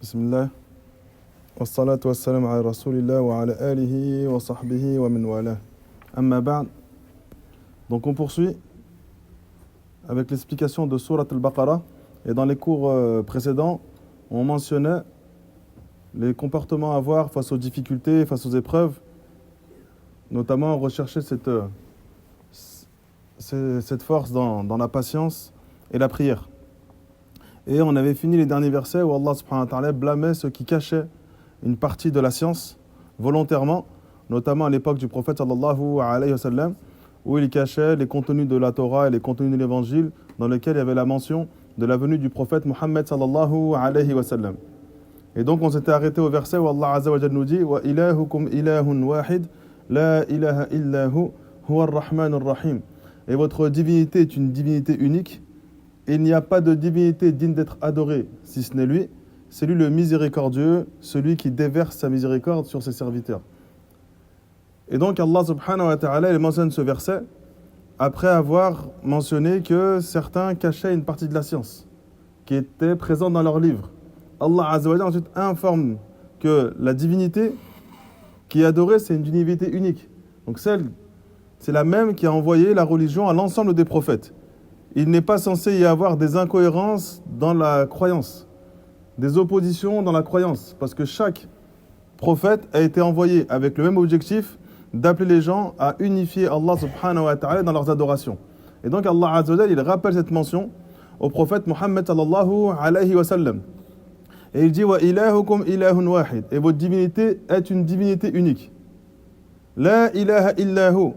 Bismillah. Wassalatu wassalam ala rasulillah wa ala alihi wa sahbihi wa min wala. Amma ba'd. Donc on poursuit avec l'explication de Surat al-Baqarah. Et dans les cours précédents, on mentionnait les comportements à avoir face aux difficultés, face aux épreuves, notamment rechercher cette force dans la patience et la prière. Et on avait fini les derniers versets où Allah subhanahu wa ta'ala blâmait ceux qui cachaient une partie de la science volontairement, notamment à l'époque du prophète sallallahu alayhi wa sallam, où il cachait les contenus de la Torah et les contenus de l'évangile dans lesquels il y avait la mention de la venue du prophète Muhammad sallallahu alayhi wa sallam. Et donc on s'était arrêté au verset où Allah azza wa jalla nous dit wa ilahukum ilahun wahid la ilaha illahu huwa ar-rahman ar-rahim. Et votre divinité est une divinité unique. Et il n'y a pas de divinité digne d'être adorée si ce n'est lui. C'est lui le miséricordieux, celui qui déverse sa miséricorde sur ses serviteurs. Et donc Allah subhanahu wa ta'ala il mentionne ce verset après avoir mentionné que certains cachaient une partie de la science qui était présente dans leurs livres. Allah azza wa jalla ensuite informe que la divinité qui est adorée, c'est une divinité unique. Donc c'est la même qui a envoyé la religion à l'ensemble des prophètes. Il n'est pas censé y avoir des incohérences dans la croyance, des oppositions dans la croyance, parce que chaque prophète a été envoyé avec le même objectif d'appeler les gens à unifier Allah subhanahu wa ta'ala dans leurs adorations. Et donc Allah azza wa jalla, il rappelle cette mention au prophète Muhammad sallallahu alayhi wa sallam. Et il dit wa ilahukum ilahun wahid, et votre divinité est une divinité unique. La ilaha illahu,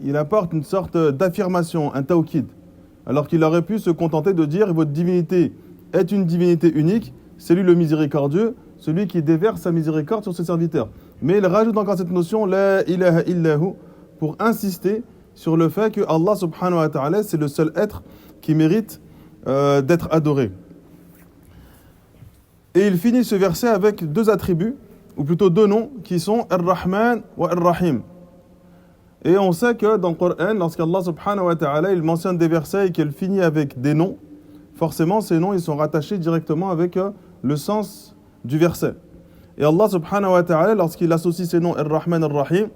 il apporte une sorte d'affirmation, un tawkid. Alors qu'il aurait pu se contenter de dire votre divinité est une divinité unique, c'est lui le miséricordieux, celui qui déverse sa miséricorde sur ses serviteurs. Mais il rajoute encore cette notion la ilaha illahu pour insister sur le fait que Allah subhanahu wa ta'ala c'est le seul être qui mérite d'être adoré. Et il finit ce verset avec deux attributs, ou plutôt deux noms, qui sont Ar-Rahman wa Ar-Rahim. Et on sait que dans le Coran, lorsqu'Allah subhanahu wa ta'ala il mentionne des versets et qu'il finit avec des noms, forcément ces noms ils sont rattachés directement avec le sens du verset. Et Allah subhanahu wa ta'ala, lorsqu'il associe ces noms Ar-Rahman Ar-Rahim,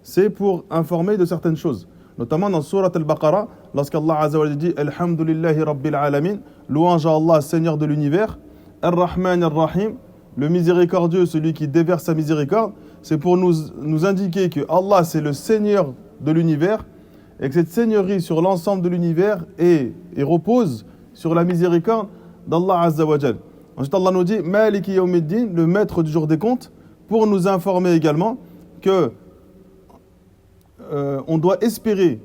c'est pour informer de certaines choses. Notamment dans Surat al-Baqarah, lorsqu'Allah azza wa jalla dit Alhamdulillahi Rabbil Alamin, louange à Allah, Seigneur de l'univers, Ar-Rahman Ar-Rahim, le miséricordieux, celui qui déverse sa miséricorde, c'est pour nous indiquer que Allah c'est le Seigneur de l'univers et que cette seigneurie sur l'ensemble de l'univers et repose sur la miséricorde d'Allah Azza wa Jal. Ensuite Allah nous dit Maliki Yawmiddin, le maître du jour des comptes, pour nous informer également que on doit espérer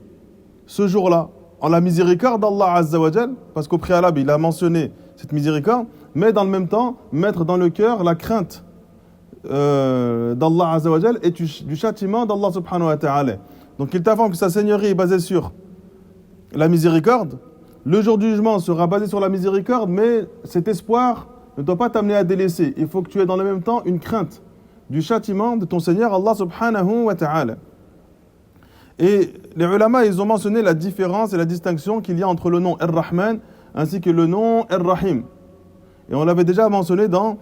ce jour-là en la miséricorde d'Allah Azza wa Jal, parce qu'au préalable il a mentionné cette miséricorde, mais dans le même temps mettre dans le cœur la crainte d'Allah Azza wa Jal et du châtiment d'Allah subhanahu wa ta'ala. Donc il t'informe que sa seigneurie est basée sur la miséricorde. Le jour du jugement sera basé sur la miséricorde, mais cet espoir ne doit pas t'amener à délaisser. Il faut que tu aies dans le même temps une crainte du châtiment de ton Seigneur Allah subhanahu wa ta'ala. Et les ulama, ils ont mentionné la différence et la distinction qu'il y a entre le nom Ar-Rahman ainsi que le nom Ar-Rahim. Et on l'avait déjà mentionné dans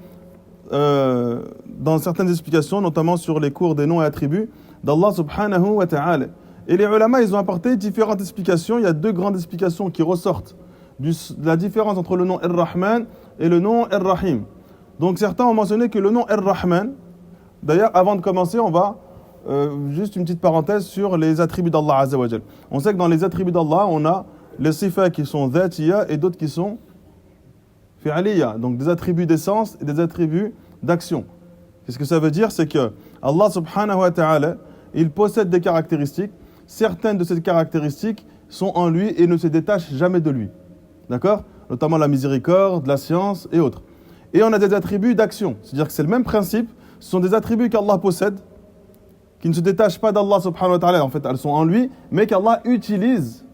certaines explications, notamment sur les cours des noms et attributs d'Allah subhanahu wa ta'ala. Et les ulama, ils ont apporté différentes explications. Il y a deux grandes explications qui ressortent de la différence entre le nom Ar-Rahman et le nom Ar-Rahim. Donc certains ont mentionné que le nom Ar-Rahman, d'ailleurs avant de commencer, on va juste une petite parenthèse sur les attributs d'Allah Azza wa Jal. On sait que dans les attributs d'Allah, on a les sifas qui sont dhatiya et d'autres qui sont fi'aliya, donc des attributs d'essence et des attributs d'action. Qu'est-ce que ça veut dire? C'est que Allah subhanahu wa ta'ala, il possède des caractéristiques. Certaines de ces caractéristiques sont en lui et ne se détachent jamais de lui. D'accord? Notamment la miséricorde, la science et autres. Et on a des attributs d'action. C'est-à-dire que c'est le même principe. Ce sont des attributs qu'Allah possède, qui ne se détachent pas d'Allah subhanahu wa ta'ala. En fait, elles sont en lui, mais qu'Allah utilise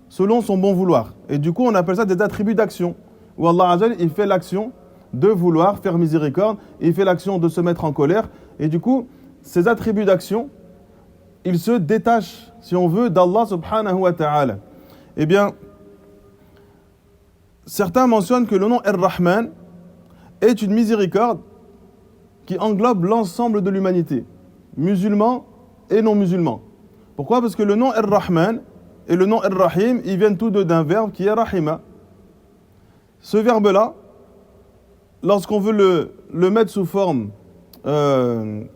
selon son bon vouloir. Et du coup, on appelle ça des attributs d'action. Où Allah Azza wa Jalla, il fait l'action de vouloir faire miséricorde, et il fait l'action de se mettre en colère. Et du coup, ces attributs d'action, ils se détachent, si on veut, d'Allah subhanahu wa ta'ala. Eh bien, certains mentionnent que le nom Ar-Rahman est une miséricorde qui englobe l'ensemble de l'humanité, musulmans et non musulmans. Pourquoi? Parce que le nom Ar-Rahman et le nom Ar-Rahim, ils viennent tous deux d'un verbe qui est Rahima. Ce verbe-là, lorsqu'on veut le mettre sous forme, comme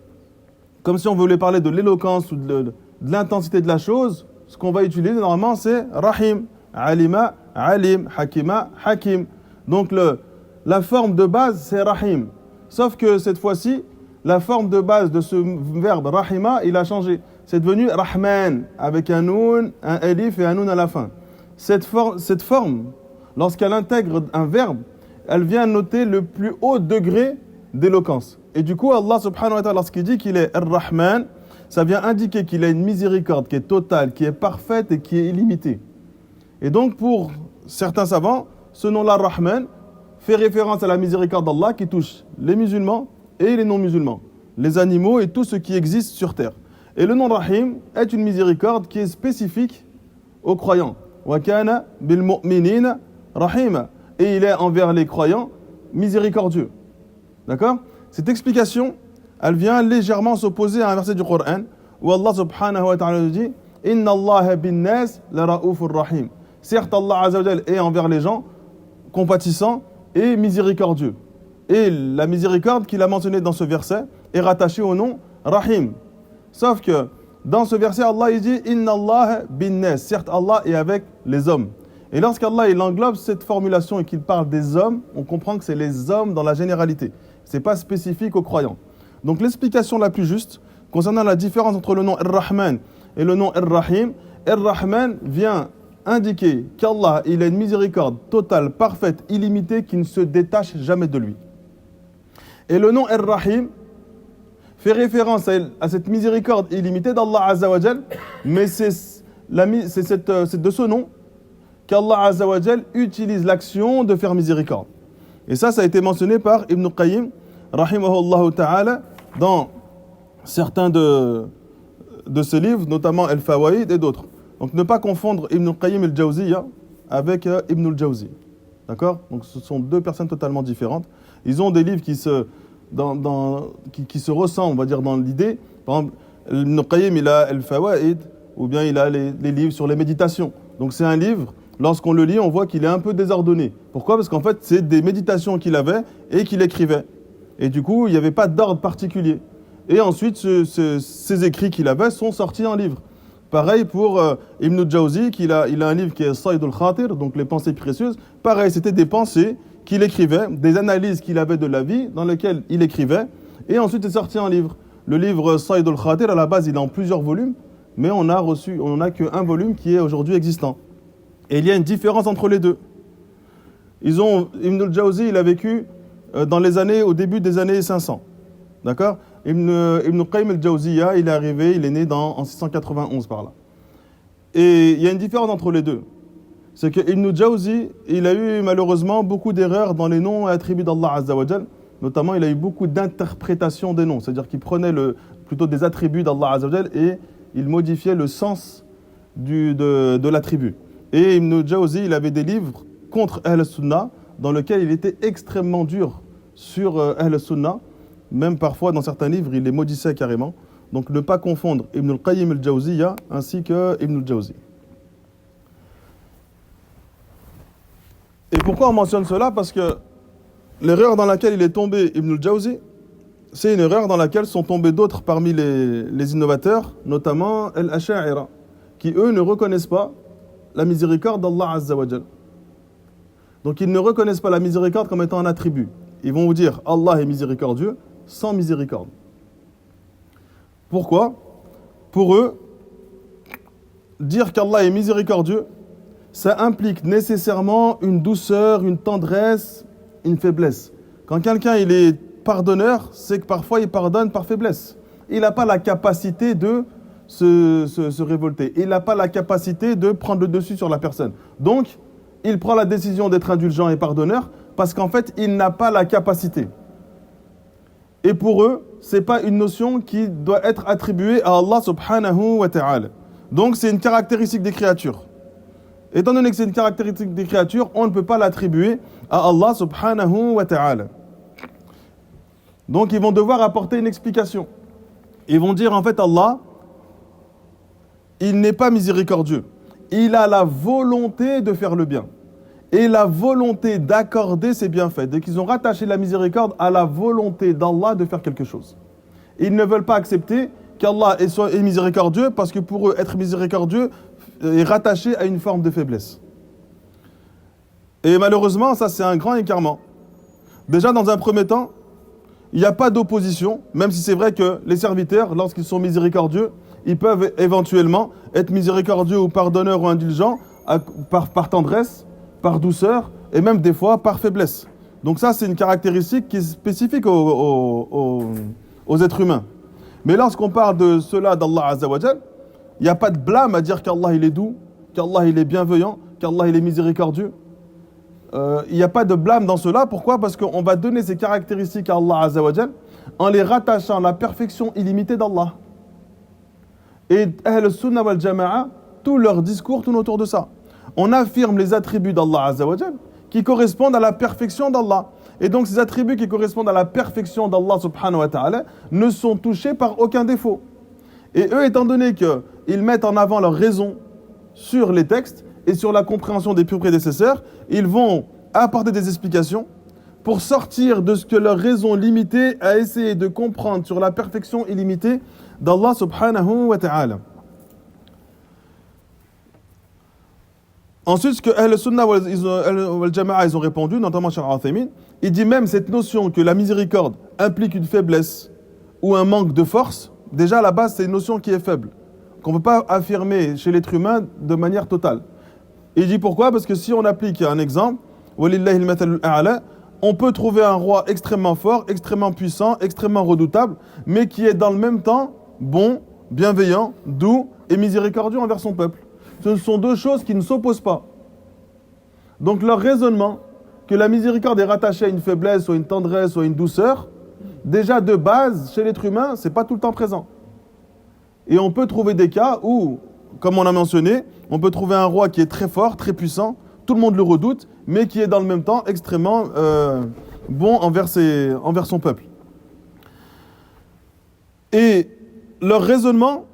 si on voulait parler de l'éloquence ou de l'intensité de la chose, ce qu'on va utiliser normalement c'est Rahim, Alima, Alim, Hakima, Hakim. Donc la forme de base c'est Rahim. Sauf que cette fois-ci, la forme de base de ce verbe Rahima, il a changé. C'est devenu Rahman, avec un Noun, un Alif et un Noun à la fin. Cette forme, lorsqu'elle intègre un verbe, elle vient noter le plus haut degré d'éloquence. Et du coup, Allah subhanahu wa ta'ala, lorsqu'il dit qu'il est Ar-Rahman, ça vient indiquer qu'il a une miséricorde qui est totale, qui est parfaite et qui est illimitée. Et donc, pour certains savants, ce nom-là, Rahman, fait référence à la miséricorde d'Allah qui touche les musulmans et les non-musulmans, les animaux et tout ce qui existe sur terre. Et le nom Rahim est une miséricorde qui est spécifique aux croyants. Wa kana bil mu'minina rahima. Et il est envers les croyants miséricordieux. D'accord? Cette explication, elle vient légèrement s'opposer à un verset du Coran où Allah subhanahu wa ta'ala dit Inna Allah bin nas la ra'ufur rahim. Certes, Allah azza wa jal est envers les gens compatissant et miséricordieux. Et la miséricorde qu'il a mentionnée dans ce verset est rattachée au nom Rahim. Sauf que dans ce verset, Allah il dit Inna Allah bin nas. Certes, Allah est avec les hommes. Et lorsqu'Allah il englobe cette formulation et qu'il parle des hommes, on comprend que c'est les hommes dans la généralité. Ce n'est pas spécifique aux croyants. Donc l'explication la plus juste concernant la différence entre le nom Ar-Rahman et le nom Ar-Rahim, Ar-Rahman vient indiquer qu'Allah il a une miséricorde totale, parfaite, illimitée, qui ne se détache jamais de lui. Et le nom Ar-Rahim fait référence à cette miséricorde illimitée d'Allah Azza wa Jal, mais c'est de ce nom qu'Allah Azza wa Jal utilise l'action de faire miséricorde. Et ça a été mentionné par Ibn Qayyim, rahimahullah ta'ala, dans certains de ses livres, notamment Al-Fawaïd et d'autres. Donc ne pas confondre Ibn Qayyim al-Jawziyya avec Ibn al-Jawzi. D'accord? Donc ce sont deux personnes totalement différentes. Ils ont des livres qui se ressemblent, on va dire, dans l'idée. Par exemple, Ibn Qayyim, il a Al-Fawaïd, ou bien il a les livres sur les méditations. Donc c'est un livre, lorsqu'on le lit, on voit qu'il est un peu désordonné. Pourquoi? Parce qu'en fait, c'est des méditations qu'il avait et qu'il écrivait. Et du coup, il n'y avait pas d'ordre particulier. Et ensuite, ces écrits qu'il avait sont sortis en livre. Pareil pour Ibn al-Jawzi, il a un livre qui est Sayd al-Khatir, donc les pensées précieuses. Pareil, c'était des pensées qu'il écrivait, des analyses qu'il avait de la vie, dans lesquelles il écrivait. Et ensuite, c'est sorti en livre. Le livre Sayd al-Khatir, à la base, il est en plusieurs volumes, mais on n'a qu'un volume qui est aujourd'hui existant. Et il y a une différence entre les deux. Ibn al-Jawzi, il a vécu au début des années 500. D'accord? Ibn Qayyim al-Jawziyya, il est né en 691 par là. Et il y a une différence entre les deux. C'est que Ibn al-Jawzi, il a eu malheureusement beaucoup d'erreurs dans les noms et attributs d'Allah Azza wa Jal. Notamment, il a eu beaucoup d'interprétations des noms. C'est-à-dire qu'il prenait plutôt des attributs d'Allah Azza wa Jal et il modifiait le sens de l'attribut. Et Ibn al-Jawzi, il avait des livres contre Ahl al-Sunnah dans lesquels il était extrêmement dur sur Ahl al-Sunnah. Même parfois, dans certains livres, il les maudissait carrément. Donc, ne pas confondre Ibn al-Qayyim al-Jawziyya ainsi que Ibn al-Jawzi. Et pourquoi on mentionne cela? Parce que l'erreur dans laquelle il est tombé Ibn al-Jawzi, c'est une erreur dans laquelle sont tombés d'autres parmi les innovateurs, notamment al-Asha'ira, qui eux ne reconnaissent pas la miséricorde d'Allah Azza wa Jal. Donc ils ne reconnaissent pas la miséricorde comme étant un attribut. Ils vont vous dire Allah est miséricordieux sans miséricorde. Pourquoi? Pour eux, dire qu'Allah est miséricordieux, ça implique nécessairement une douceur, une tendresse, une faiblesse. Quand quelqu'un il est pardonneur, c'est que parfois il pardonne par faiblesse. Il n'a pas la capacité de se révolter. Il n'a pas la capacité de prendre le dessus sur la personne. Donc, il prend la décision d'être indulgent et pardonneur parce qu'en fait, il n'a pas la capacité. Et pour eux, ce n'est pas une notion qui doit être attribuée à Allah subhanahu wa ta'ala. Donc, c'est une caractéristique des créatures. Étant donné que c'est une caractéristique des créatures, on ne peut pas l'attribuer à Allah subhanahu wa ta'ala. Donc ils vont devoir apporter une explication. Ils vont dire en fait Allah, il n'est pas miséricordieux. Il a la volonté de faire le bien. Et la volonté d'accorder ses bienfaits. Donc ils ont rattaché la miséricorde à la volonté d'Allah de faire quelque chose. Ils ne veulent pas accepter qu'Allah est miséricordieux parce que pour eux, être miséricordieux est rattaché à une forme de faiblesse. Et malheureusement, ça c'est un grand écartement. Déjà dans un premier temps, il n'y a pas d'opposition, même si c'est vrai que les serviteurs, lorsqu'ils sont miséricordieux, ils peuvent éventuellement être miséricordieux ou pardonneurs ou indulgents par tendresse, par douceur et même des fois par faiblesse. Donc ça, c'est une caractéristique qui est spécifique aux êtres humains. Mais lorsqu'on parle de cela d'Allah Azza wa Jal, il n'y a pas de blâme à dire qu'Allah il est doux, qu'Allah il est bienveillant, qu'Allah il est miséricordieux. Il n'y a pas de blâme dans cela. Pourquoi? Parce qu'on va donner ces caractéristiques à Allah Azza wa Jal en les rattachant à la perfection illimitée d'Allah. Et Ahl Sunnah wal Jama'a, tout leur discours tourne autour de ça. On affirme les attributs d'Allah Azza wa Jal qui correspondent à la perfection d'Allah. Et donc ces attributs qui correspondent à la perfection d'Allah subhanahu wa ta'ala ne sont touchés par aucun défaut. Et eux, étant donné qu'ils mettent en avant leur raison sur les textes et sur la compréhension des purs prédécesseurs, ils vont apporter des explications pour sortir de ce que leur raison limitée a essayé de comprendre sur la perfection illimitée d'Allah subhanahu wa ta'ala. Ensuite, ce que Ahl Sunnah wal Jama'a ils ont répondu, notamment Cheikh Al-Uthaymin, il dit même cette notion que la miséricorde implique une faiblesse ou un manque de force, déjà à la base c'est une notion qui est faible, qu'on ne peut pas affirmer chez l'être humain de manière totale. Et il dit pourquoi? Parce que si on applique un exemple, Walillahil mathalul a'la, on peut trouver un roi extrêmement fort, extrêmement puissant, extrêmement redoutable, mais qui est dans le même temps bon, bienveillant, doux et miséricordieux envers son peuple. Ce sont deux choses qui ne s'opposent pas. Donc leur raisonnement, que la miséricorde est rattachée à une faiblesse, ou à une tendresse, ou à une douceur, déjà de base, chez l'être humain, c'est pas tout le temps présent. Et on peut trouver des cas où, comme on a mentionné, on peut trouver un roi qui est très fort, très puissant, tout le monde le redoute, mais qui est dans le même temps extrêmement bon envers son peuple. Et leur raisonnement,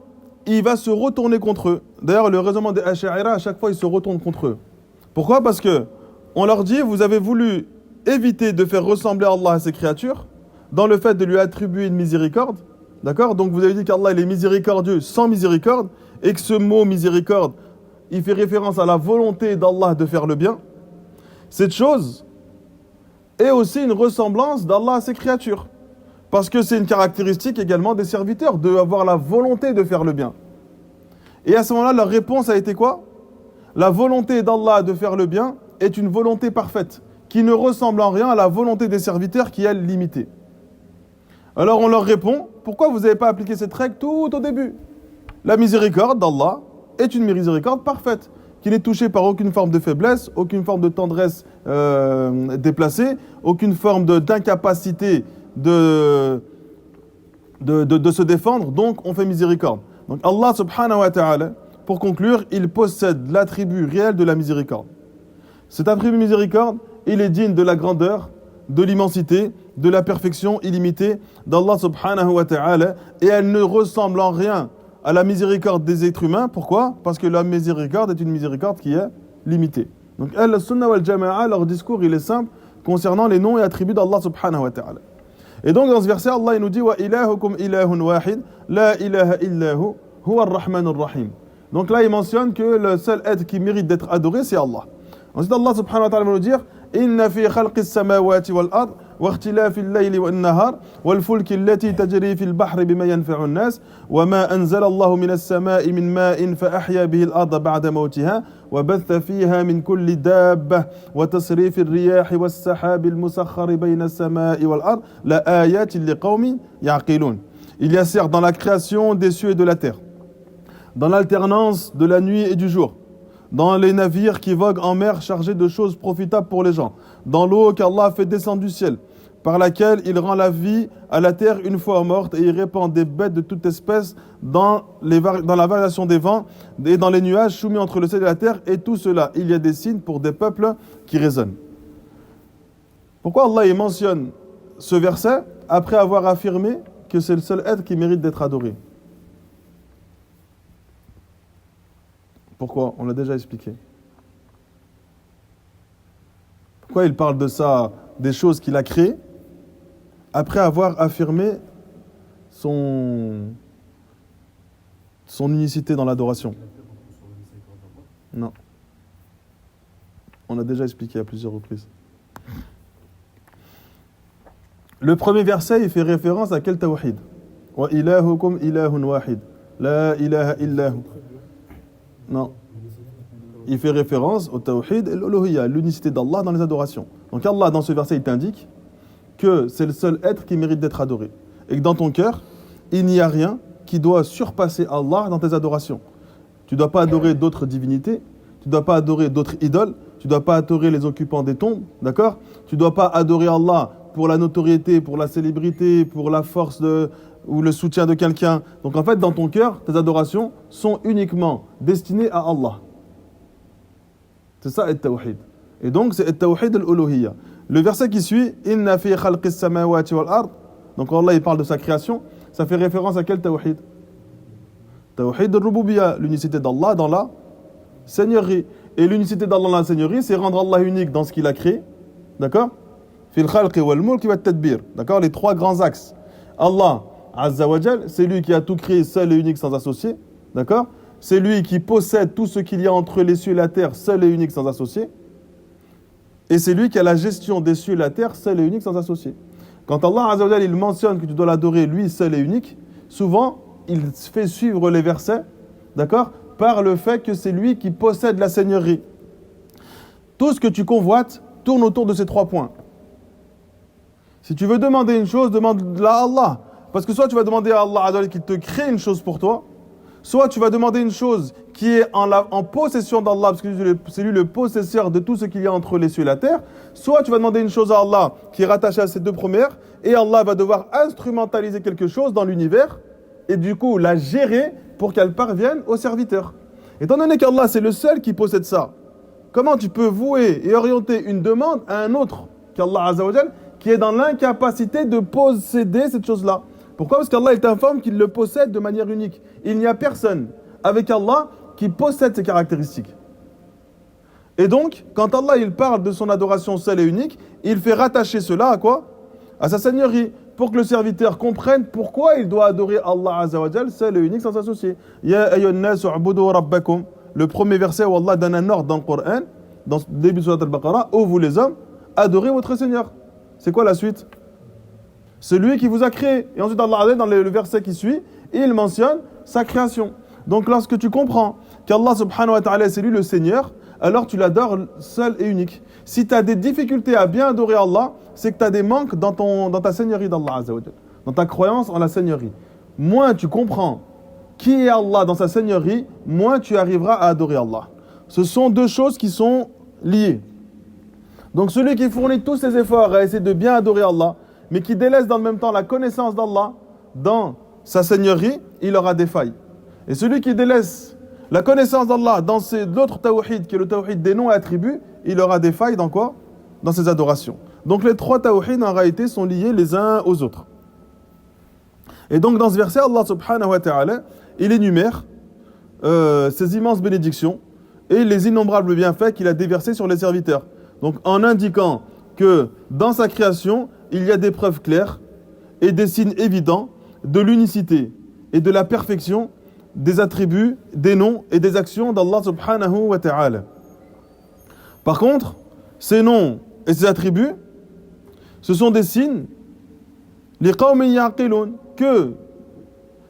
il va se retourner contre eux. D'ailleurs, le raisonnement des Ash'ari, à chaque fois, il se retourne contre eux. Pourquoi? Parce que on leur dit, vous avez voulu éviter de faire ressembler Allah à ses créatures, dans le fait de lui attribuer une miséricorde. D'accord? Donc vous avez dit qu'Allah il est miséricordieux sans miséricorde, et que ce mot miséricorde, il fait référence à la volonté d'Allah de faire le bien. Cette chose est aussi une ressemblance d'Allah à ses créatures. Parce que c'est une caractéristique également des serviteurs, d'avoir la volonté de faire le bien. Et à ce moment-là, leur réponse a été quoi? La volonté d'Allah de faire le bien est une volonté parfaite, qui ne ressemble en rien à la volonté des serviteurs qui est limitée. Alors on leur répond, pourquoi vous n'avez pas appliqué cette règle tout au début? La miséricorde d'Allah est une miséricorde parfaite, qui n'est touchée par aucune forme de faiblesse, aucune forme de tendresse déplacée, aucune forme d'incapacité de se défendre, donc on fait miséricorde. Donc Allah subhanahu wa ta'ala, pour conclure, il possède l'attribut réel de la miséricorde. Cet attribut miséricorde, il est digne de la grandeur, de l'immensité, de la perfection illimitée d'Allah subhanahu wa ta'ala, et elle ne ressemble en rien à la miséricorde des êtres humains. Pourquoi? Parce que la miséricorde est une miséricorde qui est limitée. Donc Al-Sunnah wal Jama'a, leur discours il est simple concernant les noms et attributs d'Allah subhanahu wa ta'ala. Et donc dans ce verset, Allah il nous dit wa ilahukum ilahun wahid, la ilaha illahu, huwa ar-Rahman ar-Rahim. Donc là il mentionne que le seul être qui mérite d'être adoré c'est Allah. Ensuite Allah subhanahu wa ta'ala va nous dire inna fi khalqis samawati wal ard واختلاف الليل والنهار والفلك التي تجري في البحر بما ينفع الناس وما أنزل الله من السماء من ماء فأحيا به الأرض بعد موتها وبث فيها من كل دابة وتصريف الرياح والسحاب المسخر بين السماء والأرض لآيات لقوم يعقلون. Il y a certes dans la création des cieux et de la terre, dans l'alternance de la nuit et du jour, dans les navires qui voguent en mer chargés de choses profitables pour les gens, dans l'eau qu'Allah fait descendre du ciel, par laquelle il rend la vie à la terre une fois morte et il répand des bêtes de toute espèce dans la variation des vents et dans les nuages soumis entre le ciel et la terre, et tout cela, il y a des signes pour des peuples qui raisonnent. Pourquoi Allah il mentionne ce verset? après avoir affirmé que c'est le seul être qui mérite d'être adoré. Pourquoi? On l'a déjà expliqué. Pourquoi il parle de ça, des choses qu'il a créées, après avoir affirmé son unicité dans l'adoration? Non. On a déjà expliqué à plusieurs reprises. Le premier verset, il fait référence à quel tawhid? Wa ilahukum ilahun wahid. La ilaha illahu. Non. Il fait référence au tawhid et l'uluhiyya, l'unicité d'Allah dans les adorations. Donc Allah, dans ce verset, il t'indique que c'est le seul être qui mérite d'être adoré. Et que dans ton cœur, il n'y a rien qui doit surpasser Allah dans tes adorations. Tu ne dois pas adorer d'autres divinités, tu ne dois pas adorer d'autres idoles, tu ne dois pas adorer les occupants des tombes, d'accord? Tu ne dois pas adorer Allah pour la notoriété, pour la célébrité, pour la force ou le soutien de quelqu'un. Donc en fait, dans ton cœur, tes adorations sont uniquement destinées à Allah. C'est ça, at-tawhid. Et donc, c'est at-tawhid al-uluhiyya. Le verset qui suit, « Inna fi khalqis samawati wal ard » donc Allah, il parle de sa création. Ça fait référence à quel tawhid? Tawhid al-rububiyya, l'unicité d'Allah dans la seigneurie. Et l'unicité d'Allah dans la seigneurie, c'est rendre Allah unique dans ce qu'il a créé. D'accord? Fil khalqi wal mulk wa tadbir. D'accord? Les trois grands axes. Allah, Azza wa Jal, c'est lui qui a tout créé seul et unique sans associé. D'accord? C'est lui qui possède tout ce qu'il y a entre les cieux et la terre, seul et unique sans associé. Et c'est lui qui a la gestion des cieux et la terre, seul et unique sans associé. Quand Allah Azza wa Jal, il mentionne que tu dois l'adorer, lui seul et unique, souvent, il fait suivre les versets, d'accord, par le fait que c'est lui qui possède la seigneurie. Tout ce que tu convoites tourne autour de ces trois points. Si tu veux demander une chose, demande-la à Allah. Parce que soit tu vas demander à Allah Azza wa Jal qu'il te crée une chose pour toi, soit tu vas demander une chose qui est en possession d'Allah, parce que c'est lui le possesseur de tout ce qu'il y a entre les cieux et la terre, soit tu vas demander une chose à Allah qui est rattachée à ces deux premières, et Allah va devoir instrumentaliser quelque chose dans l'univers, et du coup la gérer pour qu'elle parvienne au serviteur. Étant donné qu'Allah c'est le seul qui possède ça, comment tu peux vouer et orienter une demande à un autre qu'Allah Azza wa Jal, qui est dans l'incapacité de posséder cette chose-là? Pourquoi? Parce qu'Allah il t'informe qu'il le possède de manière unique. Il n'y a personne avec Allah qui possède ces caractéristiques. Et donc, quand Allah il parle de son adoration seule et unique, il fait rattacher cela à quoi? À sa seigneurie, pour que le serviteur comprenne pourquoi il doit adorer Allah Azza wa Jal seul et unique sans s'associer. Ya ayyuhan nasu u'budu rabbakum. Le premier verset où Allah donne un ordre dans le Coran, dans le début de Surat al-Baqarah, ô vous les hommes, adorez votre Seigneur. C'est quoi la suite? Celui qui vous a créé. Et ensuite, Allah, dans le verset qui suit, il mentionne sa création. Donc, lorsque tu comprends qu'Allah subhanahu wa ta'ala, c'est lui le Seigneur, alors tu l'adores seul et unique. Si tu as des difficultés à bien adorer Allah, c'est que tu as des manques dans ta seigneurie d'Allah Azza wa Jal, dans ta croyance en la seigneurie. Moins tu comprends qui est Allah dans sa seigneurie, moins tu arriveras à adorer Allah. Ce sont deux choses qui sont liées. Donc, celui qui fournit tous ses efforts à essayer de bien adorer Allah, mais qui délaisse dans le même temps la connaissance d'Allah dans sa seigneurie, il aura des failles. Et celui qui délaisse la connaissance d'Allah dans l'autre tawhid, qui est le tawhid des noms et attributs, il aura des failles dans quoi? Dans ses adorations. Donc les trois tawhid en réalité sont liés les uns aux autres. Et donc dans ce verset, Allah subhanahu wa ta'ala, il énumère ces immenses bénédictions et les innombrables bienfaits qu'il a déversés sur les serviteurs. Donc en indiquant que dans sa création, il y a des preuves claires et des signes évidents de l'unicité et de la perfection des attributs, des noms et des actions d'Allah subhanahu wa ta'ala. Par contre, ces noms et ces attributs, ce sont des signes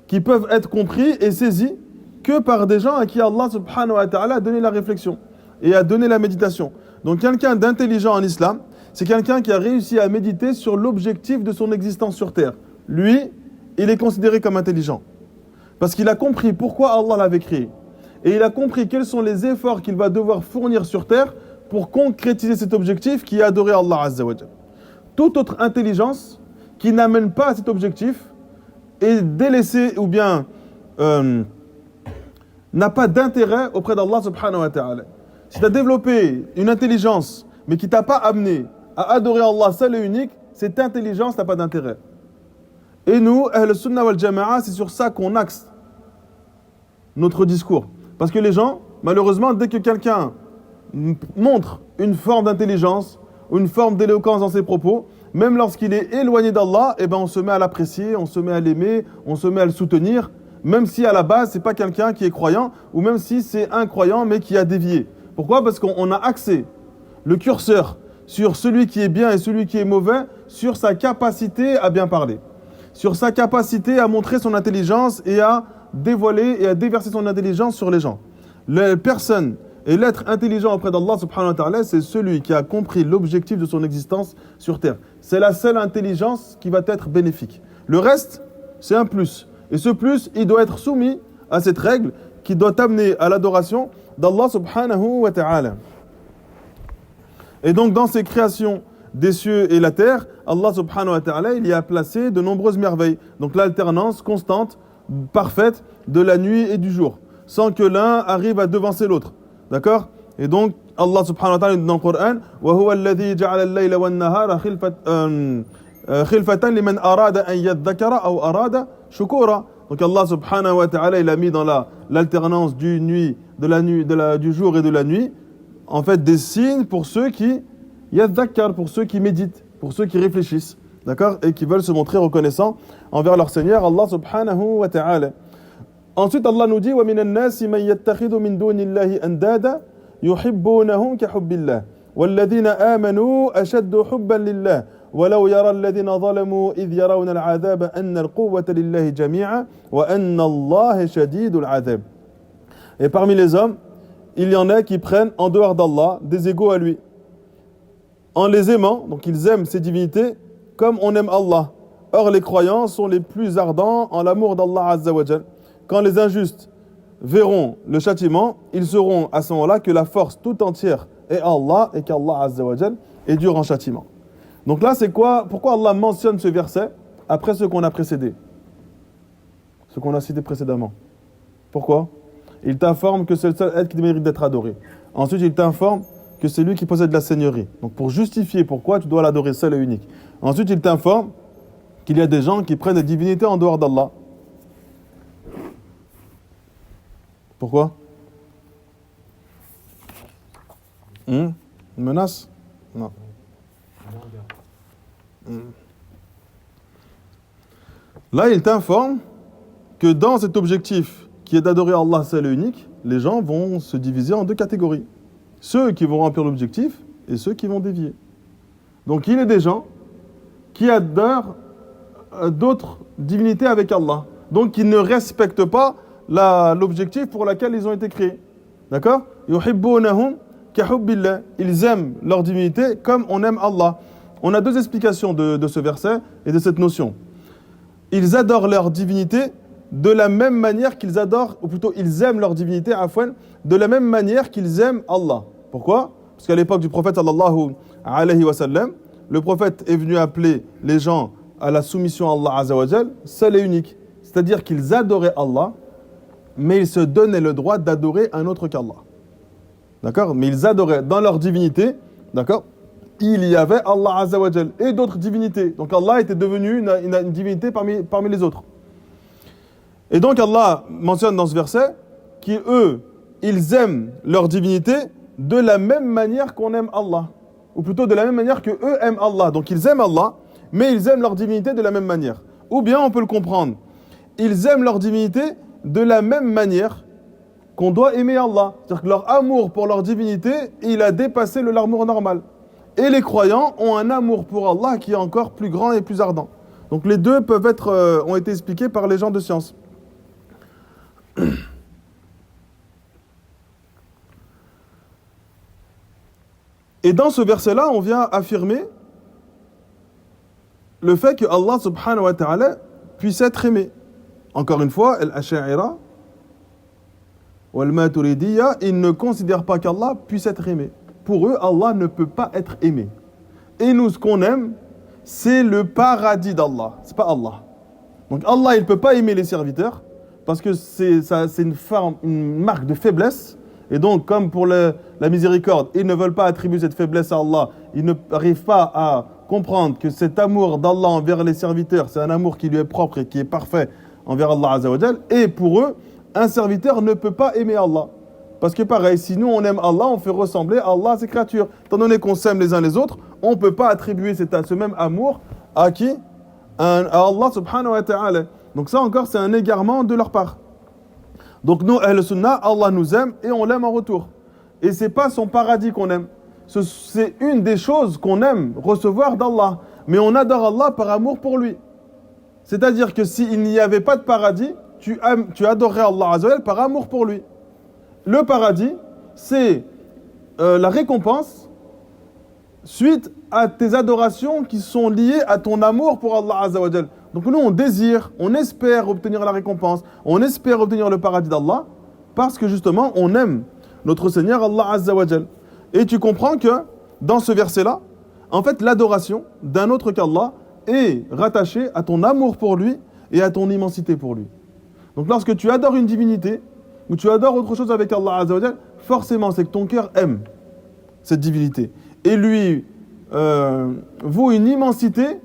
qui peuvent être compris et saisis que par des gens à qui Allah subhanahu wa ta'ala a donné la réflexion et a donné la méditation. Donc quelqu'un d'intelligent en islam, c'est quelqu'un qui a réussi à méditer sur l'objectif de son existence sur terre. Lui, il est considéré comme intelligent. Parce qu'il a compris pourquoi Allah l'avait créé. Et il a compris quels sont les efforts qu'il va devoir fournir sur terre pour concrétiser cet objectif qui est adorer Allah Azza wa Jal. Toute autre intelligence qui n'amène pas à cet objectif est délaissée ou bien n'a pas d'intérêt auprès d'Allah subhanahu wa ta'ala. Si tu as développé une intelligence mais qui t'a pas amené à adorer Allah seul et unique, cette intelligence n'a pas d'intérêt. Et nous, Ahl Sunnah wal Jama'a, c'est sur ça qu'on axe notre discours. Parce que les gens, malheureusement, dès que quelqu'un montre une forme d'intelligence ou une forme d'éloquence dans ses propos, même lorsqu'il est éloigné d'Allah, eh ben on se met à l'apprécier, on se met à l'aimer, on se met à le soutenir, même si à la base, c'est pas quelqu'un qui est croyant, ou même si c'est un croyant mais qui a dévié. Pourquoi ? Parce qu'on a axé le curseur sur celui qui est bien et celui qui est mauvais, sur sa capacité à bien parler, sur sa capacité à montrer son intelligence et à dévoiler et à déverser son intelligence sur les gens. La personne et l'être intelligent auprès d'Allah subhanahu wa ta'ala, c'est celui qui a compris l'objectif de son existence sur terre. C'est la seule intelligence qui va être bénéfique. Le reste, c'est un plus. Et ce plus, il doit être soumis à cette règle qui doit amener à l'adoration d'Allah subhanahu wa ta'ala. Et donc dans ces créations des cieux et la terre, Allah subhanahu wa ta'ala, il y a placé de nombreuses merveilles. Donc l'alternance constante, parfaite de la nuit et du jour, sans que l'un arrive à devancer l'autre. D'accord ? Et donc Allah subhanahu wa ta'ala dit dans le Coran وَهُوَ الَّذِي جَعَلَ اللَّيْلَ وَالنَّهَارَ خِلْفَةً لِمَنْ أَرَادَ أَنْ يَذَّكَرَ أَوْ أَرَادَ شُكُورًا. Donc Allah subhanahu wa ta'ala, il a mis dans l'alternance du jour et de la nuit, en fait des signes pour ceux qui yadhakkar, pour ceux qui méditent, pour ceux qui réfléchissent, d'accord, et qui veulent se montrer reconnaissants envers leur Seigneur Allah subhanahu wa ta'ala. Ensuite Allah nous dit وَمِنَ النَّاسِ مَنْ يَتَّخِذُ مِنْ دُونِ اللَّهِ أَنْدَادًا يُحِبُّونَهُمْ كَحُبِّ اللَّهِ وَالَّذِينَ آمَنُوا أَشَدُّ حُبًّا لِلَّهِ وَلَوْ يَرَى الَّذِينَ ظَلَمُوا إِذْ يَرَوْنَ الْعَذَابَ أَنَّ الْقُوَّةَ لِلَّهِ جَمِيعًا وَأَنَّ اللَّهَ شَدِيدُ الْعَذَابِ. Et parmi les hommes, il y en a qui prennent en dehors d'Allah des égaux à lui, en les aimant, donc ils aiment ces divinités comme on aime Allah. Or les croyants sont les plus ardents en l'amour d'Allah Azza wa Jal. Quand les injustes verront le châtiment, ils sauront à ce moment-là que la force tout entière est Allah et qu'Allah Azza wa Jal est dur en châtiment. Donc là, c'est quoi ? Pourquoi Allah mentionne ce verset après ce qu'on a précédé, ce qu'on a cité précédemment ? Pourquoi ? Il t'informe que c'est le seul être qui mérite d'être adoré. Ensuite, il t'informe que c'est lui qui possède la seigneurie. Donc pour justifier pourquoi tu dois l'adorer seul et unique. Ensuite, il t'informe qu'il y a des gens qui prennent des divinités en dehors d'Allah. Pourquoi ? Une menace ? Non. Là, il t'informe que dans cet objectif qui est d'adorer Allah seul et unique, les gens vont se diviser en deux catégories. Ceux qui vont remplir l'objectif et ceux qui vont dévier. Donc il y a des gens qui adorent d'autres divinités avec Allah. Donc qui ne respectent pas l'objectif pour lequel ils ont été créés. D'accord ? يُحِبُّونَهُمْ كَحُبِّ اللَّهِ. Ils aiment leur divinité comme on aime Allah. On a deux explications de ce verset et de cette notion. Ils adorent leur divinité de la même manière qu'ils adorent, ou plutôt ils aiment leur divinité, afwan, de la même manière qu'ils aiment Allah. Pourquoi ? Parce qu'à l'époque du prophète sallallahu alayhi wa sallam, le prophète est venu appeler les gens à la soumission à Allah Azza wa Jal, seul et unique. C'est-à-dire qu'ils adoraient Allah, mais ils se donnaient le droit d'adorer un autre qu'Allah. D'accord ? Mais ils adoraient dans leur divinité, d'accord ? Il y avait Allah Azza wa Jal et d'autres divinités. Donc Allah était devenu une divinité parmi les autres. Et donc Allah mentionne dans ce verset qu'eux, ils aiment leur divinité de la même manière qu'on aime Allah. Ou plutôt de la même manière qu'eux aiment Allah. Donc ils aiment Allah, mais ils aiment leur divinité de la même manière. Ou bien on peut le comprendre. Ils aiment leur divinité de la même manière qu'on doit aimer Allah. C'est-à-dire que leur amour pour leur divinité, il a dépassé l'amour normal. Et les croyants ont un amour pour Allah qui est encore plus grand et plus ardent. Donc les deux ont été expliqués par les gens de science. Et dans ce verset-là, on vient affirmer le fait que Allah subhanahu wa ta'ala puisse être aimé. Encore une fois, Al-Ash'ira ou Al-Maturidiyya, ils ne considèrent pas qu'Allah puisse être aimé. Pour eux, Allah ne peut pas être aimé. Et nous, ce qu'on aime, c'est le paradis d'Allah. C'est pas Allah. Donc Allah, il ne peut pas aimer les serviteurs parce que c'est une marque de faiblesse. Et donc, comme pour la miséricorde, ils ne veulent pas attribuer cette faiblesse à Allah. Ils n'arrivent pas à comprendre que cet amour d'Allah envers les serviteurs, c'est un amour qui lui est propre et qui est parfait envers Allah Azza wa Jal. Et pour eux, un serviteur ne peut pas aimer Allah. Parce que pareil, si nous on aime Allah, on fait ressembler Allah à ses créatures. Étant donné qu'on s'aime les uns les autres, on ne peut pas attribuer ce même amour à qui? À Allah subhanahu wa ta'ala. Donc ça encore, c'est un égarement de leur part. Donc nous, Ahl Sunnah, Allah nous aime et on l'aime en retour. Et c'est pas son paradis qu'on aime. C'est une des choses qu'on aime recevoir d'Allah. Mais on adore Allah par amour pour lui. C'est-à-dire que s'il n'y avait pas de paradis, tu adorerais Allah Azza wa Jal par amour pour lui. Le paradis, c'est la récompense suite à tes adorations qui sont liées à ton amour pour Allah Azza wa Jal. Donc nous, on désire, on espère obtenir la récompense, on espère obtenir le paradis d'Allah, parce que justement, on aime notre Seigneur Allah Azza wa Jal. Et tu comprends que, dans ce verset-là, en fait, l'adoration d'un autre qu'Allah est rattachée à ton amour pour lui et à ton immensité pour lui. Donc lorsque tu adores une divinité, ou tu adores autre chose avec Allah Azza wa Jal, forcément, c'est que ton cœur aime cette divinité. Et lui vaut une immensité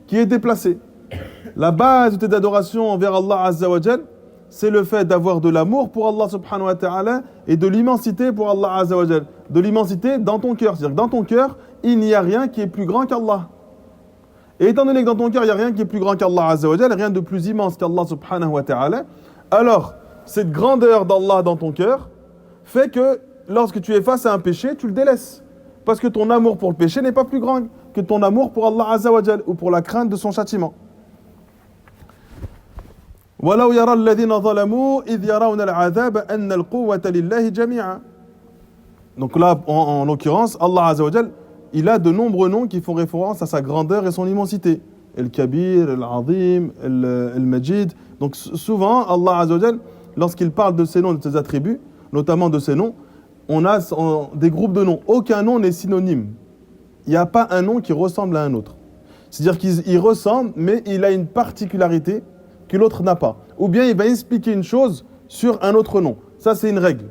qui est déplacée. La base de tes adorations envers Allah Azza wa Jal, c'est le fait d'avoir de l'amour pour Allah subhanahu wa ta'ala et de l'immensité pour Allah Azza wa Jal. De l'immensité dans ton cœur. C'est-à-dire que dans ton cœur, il n'y a rien qui est plus grand qu'Allah. Et étant donné que dans ton cœur, il n'y a rien qui est plus grand qu'Allah Azza wa Jal, rien de plus immense qu'Allah subhanahu wa ta'ala, alors cette grandeur d'Allah dans ton cœur fait que lorsque tu es face à un péché, tu le délaisses. Parce que ton amour pour le péché n'est pas plus grand que ton amour pour Allah Azza wa Jal ou pour la crainte de son châtiment. وَلَوْ يَرَى الَّذِينَ ظَلَمُوا إِذْ يَرَوْنَ الْعَذَابَ أَنَّ الْقُوَّةَ لِلَّهِ جَمِيعًا. Donc là, en l'occurrence, Allah Azza wa Jal, il a de nombreux noms qui font référence à sa grandeur et son immensité. El-Kabir, El-Azim, El-Majid. Donc souvent, Allah Azza wa Jal, lorsqu'il parle de ses noms, de ses attributs, notamment de ses noms, on a des groupes de noms. Aucun nom n'est synonyme. Il n'y a pas un nom qui ressemble à un autre. C'est-à-dire qu'il ressemble, mais il a une particularité que l'autre n'a pas. Ou bien il va expliquer une chose sur un autre nom. Ça, c'est une règle.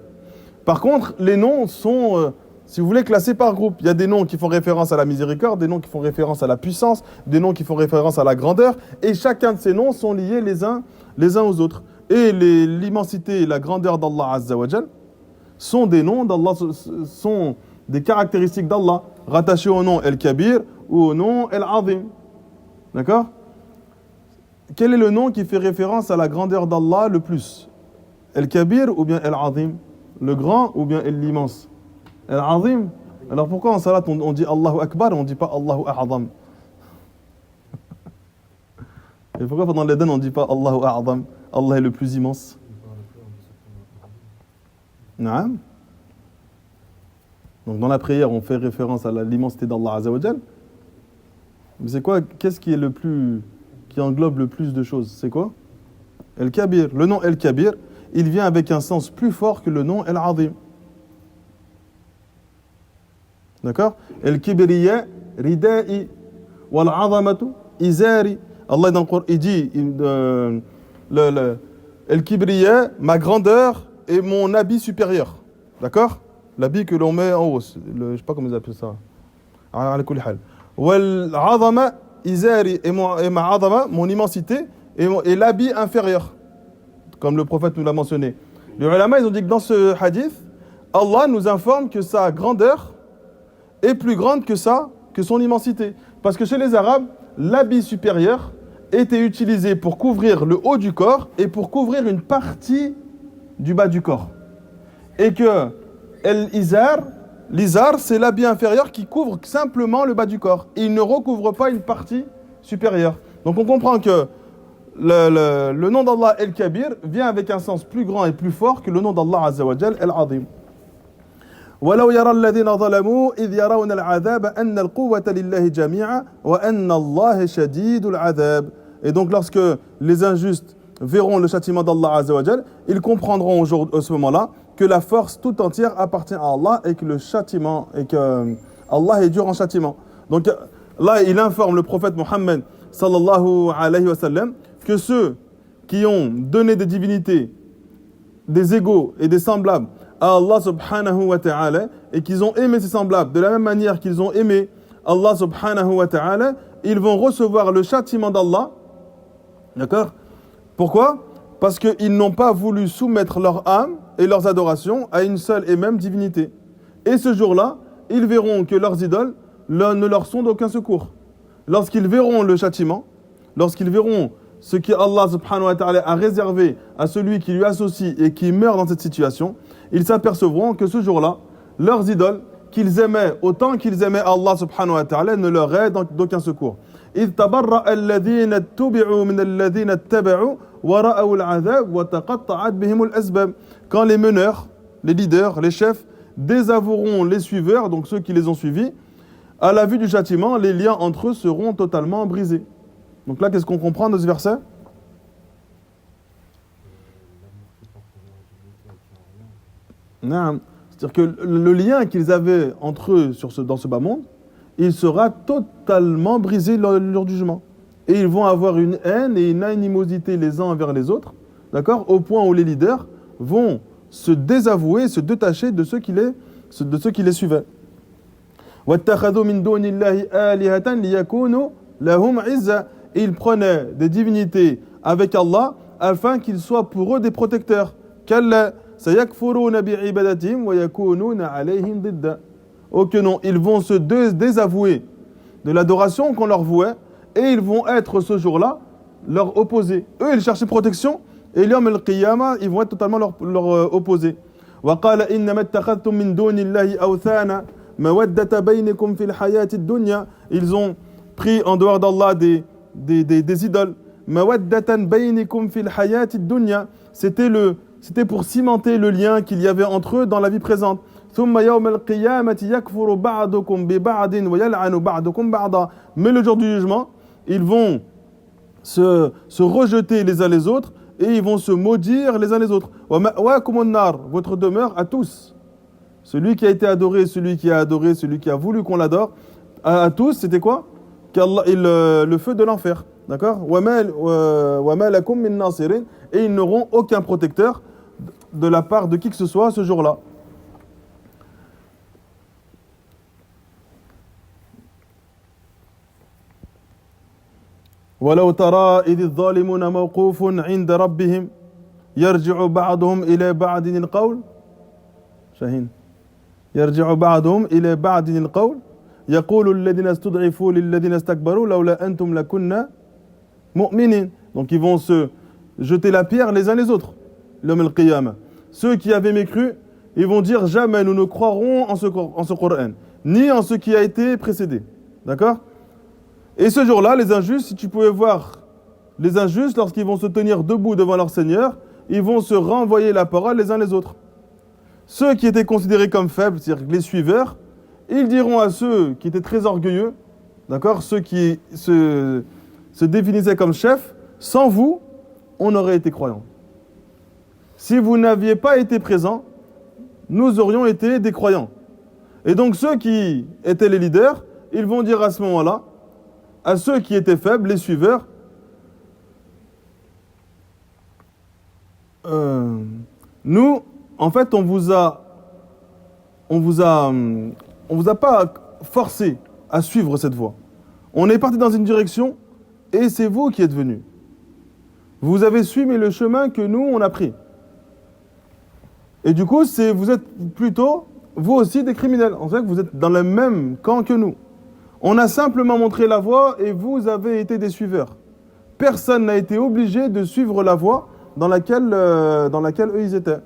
Par contre, les noms sont, si vous voulez, classés par groupe. Il y a des noms qui font référence à la miséricorde, des noms qui font référence à la puissance, des noms qui font référence à la grandeur. Et chacun de ces noms sont liés les uns aux autres. Et l'immensité et la grandeur d'Allah Azza wa Jal sont des noms d'Allah, sont des caractéristiques d'Allah rattachées au nom El-Kabir ou au nom El-Azim. D'accord? Quel est le nom qui fait référence à la grandeur d'Allah le plus? El-Kabir ou bien El-Azim? Le grand ou bien l'immense? El-Azim? Alors pourquoi en salat on dit Allahu Akbar et on ne dit pas Allahu A'zam? Et pourquoi pendant l'Eden on ne dit pas Allahu A'zam? Allah est le plus immense. Naam. Donc dans la prière on fait référence à l'immensité d'Allah Azza wa Jal. Mais c'est quoi? Qu'est-ce qui est le plus, qui englobe le plus de choses? C'est quoi? El-Kabir. Le nom El-Kabir, il vient avec un sens plus fort que le nom El-Azim. D'accord? El-Kibriya ridai wal-azamatu izari. Allah dans le Coran, il dit El-Kibriya, ma grandeur et mon habit supérieur. D'accord? L'habit que l'on met en haut. Je sais pas comment ils appellent ça. Ala kulli hal. Wal-azama izari et ma azama, mon immensité et l'habit inférieur. Comme le prophète nous l'a mentionné. Les ulama, ils ont dit que dans ce hadith, Allah nous informe que sa grandeur est plus grande que son immensité. Parce que chez les Arabes, l'habit supérieur était utilisé pour couvrir le haut du corps et pour couvrir une partie du bas du corps. Et que l'izar, c'est l'habit inférieur qui couvre simplement le bas du corps. Il ne recouvre pas une partie supérieure. Donc on comprend que le nom d'Allah El-Kabir vient avec un sens plus grand et plus fort que le nom d'Allah Azza wa Jal El-Azim. وَلَوْ يَرَى الَّذِينَ ظَلَمُوا إِذْ يَرَوْنَ الْعَذَابَ أَنَّ الْقُوَّةَ لِلَّهِ جَمِيعًا وَأَنَّ اللَّهَ شَدِيدُ الْعَذَابِ. Et donc lorsque les injustes verront le châtiment d'Allah Azza wa Jal, ils comprendront à ce moment-là que la force tout entière appartient à Allah et que le châtiment, et que Allah est dur en châtiment. Donc là, il informe le prophète Mohammed sallallahu alayhi wa sallam que ceux qui ont donné des divinités, des égaux et des semblables à Allah subhanahu wa ta'ala et qu'ils ont aimé ces semblables de la même manière qu'ils ont aimé Allah subhanahu wa ta'ala, ils vont recevoir le châtiment d'Allah. D'accord? Pourquoi? Parce qu'ils n'ont pas voulu soumettre leur âme et leurs adorations à une seule et même divinité. Et ce jour-là, ils verront que leurs idoles ne leur sont d'aucun secours. Lorsqu'ils verront le châtiment, lorsqu'ils verront ce qu'Allah subhanahu wa ta'ala a réservé à celui qui lui associe et qui meurt dans cette situation, ils s'apercevront que ce jour-là, leurs idoles, qu'ils aimaient autant qu'ils aimaient Allah subhanahu wa ta'ala, ne leur aient d'aucun secours. إِذْ تَبَرَّأَ الَّذِينَ اتُّبِعُوا مِنَ الَّذِينَ اتَّبَعُوا وَرَأَوُا الْعَذَابَ وَتَقَطَّعَتْ بِهِمُ الْأَسْبَابُ. Quand les meneurs, les leaders, les chefs, désavoueront les suiveurs, donc ceux qui les ont suivis, à la vue du châtiment, les liens entre eux seront totalement brisés. Donc là, qu'est-ce qu'on comprend de ce verset? C'est-à-dire que le lien qu'ils avaient entre eux dans ce bas monde, il sera totalement brisé lors du jugement. Et ils vont avoir une haine et une animosité les uns envers les autres, d'accord, au point où les leaders vont se désavouer, se détacher de ceux qui les suivaient. وَاتَّخَذُوا مِن دُونِ اللَّهِ آلِهَةً لِيَكُونُوا لَهُمْ عِزًّا. Et ils prenaient des divinités avec Allah afin qu'ils soient pour eux des protecteurs. كَلَّا سَيَكْفُرُونَ بِعِبَادَتِهِمْ وَيَكُونُونَ عَلَيْهِمْ ضِدًّا. Oh que non, ils vont se désavouer de l'adoration qu'on leur vouait et ils vont être ce jour-là leur opposés. Eux, ils cherchaient protection et l'homme al-qiyamah, ils vont être totalement leur opposés. وَقَالَ إِنَّمَا اتَّخَذْتُم مِّن دُونِ اللَّهِ أَوْثَانًا مَوَدَّةَ بَيْنِكُمْ فِي الْحَيَاةِ الدُّنْيَا. Ils ont pris en dehors d'Allah des idoles. مَوَدَّةً بَيْنِكُمْ فِي الْحَيَاةِ الدُّنْيا. C'était pour cimenter le lien qu'il y avait entre eux dans la vie présente. ثُمَّ يَوْمَ الْقِيَامَةِ يَكْفُرُ بَعْضُكُمْ بِبَعْضٍ وَيَلْعَنُ بَعْضُكُمْ بَعْضًا. Mais le jour du jugement, ils vont se rejeter les uns les autres et ils vont se maudire les uns les autres. وَمَأْوَاكُمُ النَّارُ. Votre demeure à tous. Celui qui a été adoré, celui qui a adoré, celui qui a voulu qu'on l'adore, à tous, c'était quoi? Le feu de l'enfer. D'accord? وَمَا لَكُمْ مِن نَاصِرٍ. Et ils n'auront aucun protecteur de la part de qui que ce soit ce jour-là. ولو ترى إذ الظالمون موقوف عند ربهم يرجع بعضهم إلى بعض القول شاهين يرجع بعضهم إلى بعض القول يقول الذين استضعفوا للذين استكبروا لولا أنتم لكنا مؤمنين. Donc ils vont se jeter la pierre les uns les autres, l'homme al-qiyamah. Ceux qui avaient mécru, ils vont dire jamais nous ne croirons en ce Coran, ni en ce qui a été précédé. D'accord? Et ce jour-là, les injustes, si tu pouvais voir les injustes, lorsqu'ils vont se tenir debout devant leur Seigneur, ils vont se renvoyer la parole les uns les autres. Ceux qui étaient considérés comme faibles, c'est-à-dire les suiveurs, ils diront à ceux qui étaient très orgueilleux, d'accord, ceux qui se définissaient comme chefs, sans vous, on aurait été croyants. Si vous n'aviez pas été présents, nous aurions été des croyants. Et donc ceux qui étaient les leaders, ils vont dire à ce moment-là, à ceux qui étaient faibles, les suiveurs, nous, en fait, on vous a pas forcé à suivre cette voie. On est parti dans une direction et c'est vous qui êtes venus. Vous avez suivi le chemin que nous, on a pris. Et du coup, vous êtes plutôt, vous aussi, des criminels. En fait, vous êtes dans le même camp que nous. On a simplement montré la voie et vous avez été des suiveurs. Personne n'a été obligé de suivre la voie dans laquelle eux ils étaient.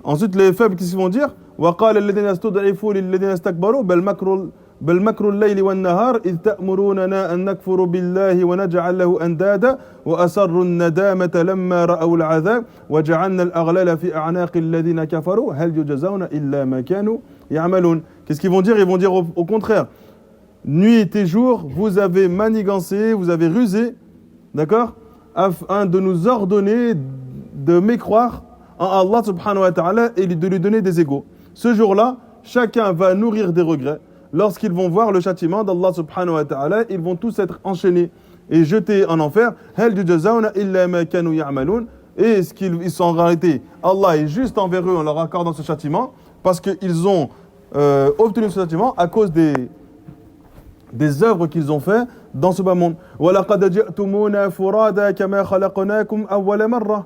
Ensuite, les faibles, qu'est-ce qu'ils vont dire? وَقَالَ الَّذِينَ اسْتُضْعِفُوا لِلَّذِينَ اسْتَكْبَرُوا بَلْ مَكْرُ اللَّيْلِ وَالنَّهَارِ إِذْ تَأْمُرُونَنَا أَن نَّكْفُرَ بِاللَّهِ وَنَجْعَلَ لَهُ أَندَادًا وَأَسَرُّوا النَّدَامَةَ لَمَّا رَأَوُا الْعَذَابَ وَجَعَلْنَا الْأَغْلَالَ فِي أَعْنَاقِ الَّذِينَ كَفَرُوا هَلْ يُجْزَوْنَ إِلَّا مَا كَانُوا يَعْمَلُونَ. Qu'est-ce qu'ils vont dire? Ils vont dire au contraire. Nuit et jour, vous avez manigancé, vous avez rusé, d'accord, afin de nous ordonner de mécroire en Allah subhanahu wa ta'ala et de lui donner des égaux. Ce jour-là, chacun va nourrir des regrets. Lorsqu'ils vont voir le châtiment d'Allah subhanahu wa ta'ala, ils vont tous être enchaînés et jetés en enfer. Hal yujzauna illa ma kanu ya'malun. Et ce qu'ils sont en réalité, Allah est juste envers eux en leur accordant ce châtiment parce qu'ils ont obtenu ce châtiment à cause des œuvres qu'ils ont fait dans ce bas monde. وَلَقَدْ جِئْتُمُونَا فُرَادًا كَمَا خَلَقْنَاكُمْ أَوَّلَ مَرَّةٍ.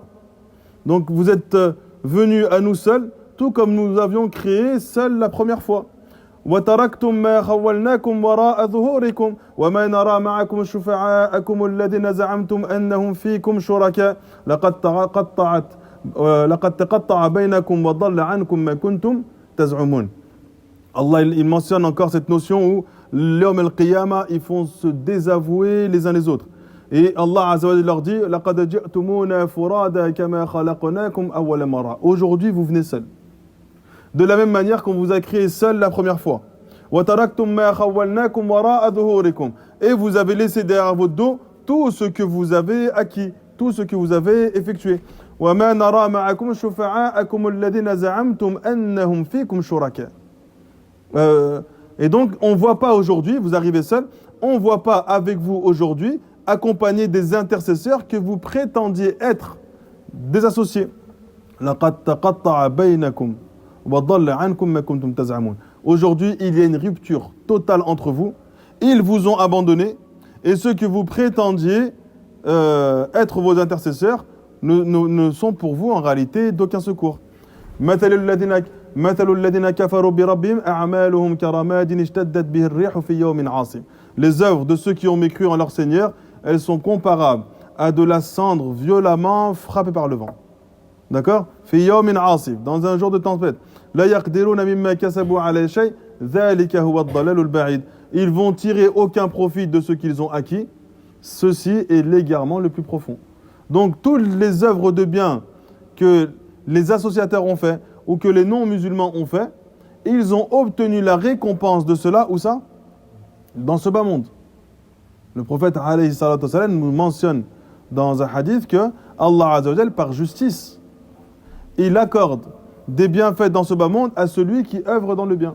Donc vous êtes venus à nous seuls, tout comme nous avions créé seuls la première fois. وَتَرَكْتُمْ مَا خَوَّلْنَاكُمْ وَرَاءَ ظُهُورِكُمْ وَمَا نَرَى مَعَكُمْ شُفَعَاءَكُمُ الَّذِينَ زَعَمْتُمْ أَنَّهُمْ فِيكُمْ شُرَكَاءُ لَقَدْ تَقَطَّعَ بَيْنَكُمْ وَضَلَّ عَنْكُمْ مَا كُنْتُمْ تَزْعُمُونَ. Allah il mentionne encore cette notion où l'homme al-Qiyamah, ils font se désavouer les uns les autres. Et Allah Azza wa Jalla leur dit لَقَدْ جِئْتُمُونَا فُرَادًا كَمَا خَلَقْنَاكُمْ أَوَّلَ مَرَّةٍ. Aujourd'hui, vous venez seuls. De la même manière qu'on vous a créé seul la première fois. وَتَرَكْتُمْ مَا خَوَّلْنَاكُمْ وَرَاءَ ظُهُورِكُمْ. Et vous avez laissé derrière votre dos tout ce que vous avez acquis, tout ce que vous avez effectué. وَمَا نَرَى مَعَكُمْ شُفَعَاءَكُمُ الَّذِينَ زَعَمْتُمْ أَنَّهُمْ فِيكُمْ شُرَكَاءُ. Et donc, on ne voit pas aujourd'hui, vous arrivez seul, on ne voit pas avec vous aujourd'hui, accompagné des intercesseurs que vous prétendiez être des associés. لَقَدْ تَقَطَّعَ بَيْنَكُمْ وَضَلَّ عَنْكُمْ مَا كُنْتُمْ تَزْعَمُونَ. Aujourd'hui, il y a une rupture totale entre vous. Ils vous ont abandonné et ceux que vous prétendiez être vos intercesseurs ne sont pour vous en réalité d'aucun secours. مثل الذين كفروا بربهم أعمالهم كرماد اشتدت به الريح في يوم عاصف. Les œuvres de ceux qui ont mécru en leur Seigneur, elles sont comparables à de la cendre violemment frappée par le vent. D'accord? في يوم عاصف, dans un jour de tempête. لا يقدرون مما كسبوا على شيء ذلك هو الضلال البعيد. Ils vont tirer aucun profit de ce qu'ils ont acquis. Ceci est l'égarement le plus profond. Donc toutes les œuvres de bien que les associateurs ont fait ou que les non-musulmans ont fait, ils ont obtenu la récompense de cela, où ça? Dans ce bas monde. Le prophète alayhi salatu wassalam nous mentionne dans un hadith que Allah Azza wa Jal, par justice, il accorde des bienfaits dans ce bas monde à celui qui œuvre dans le bien.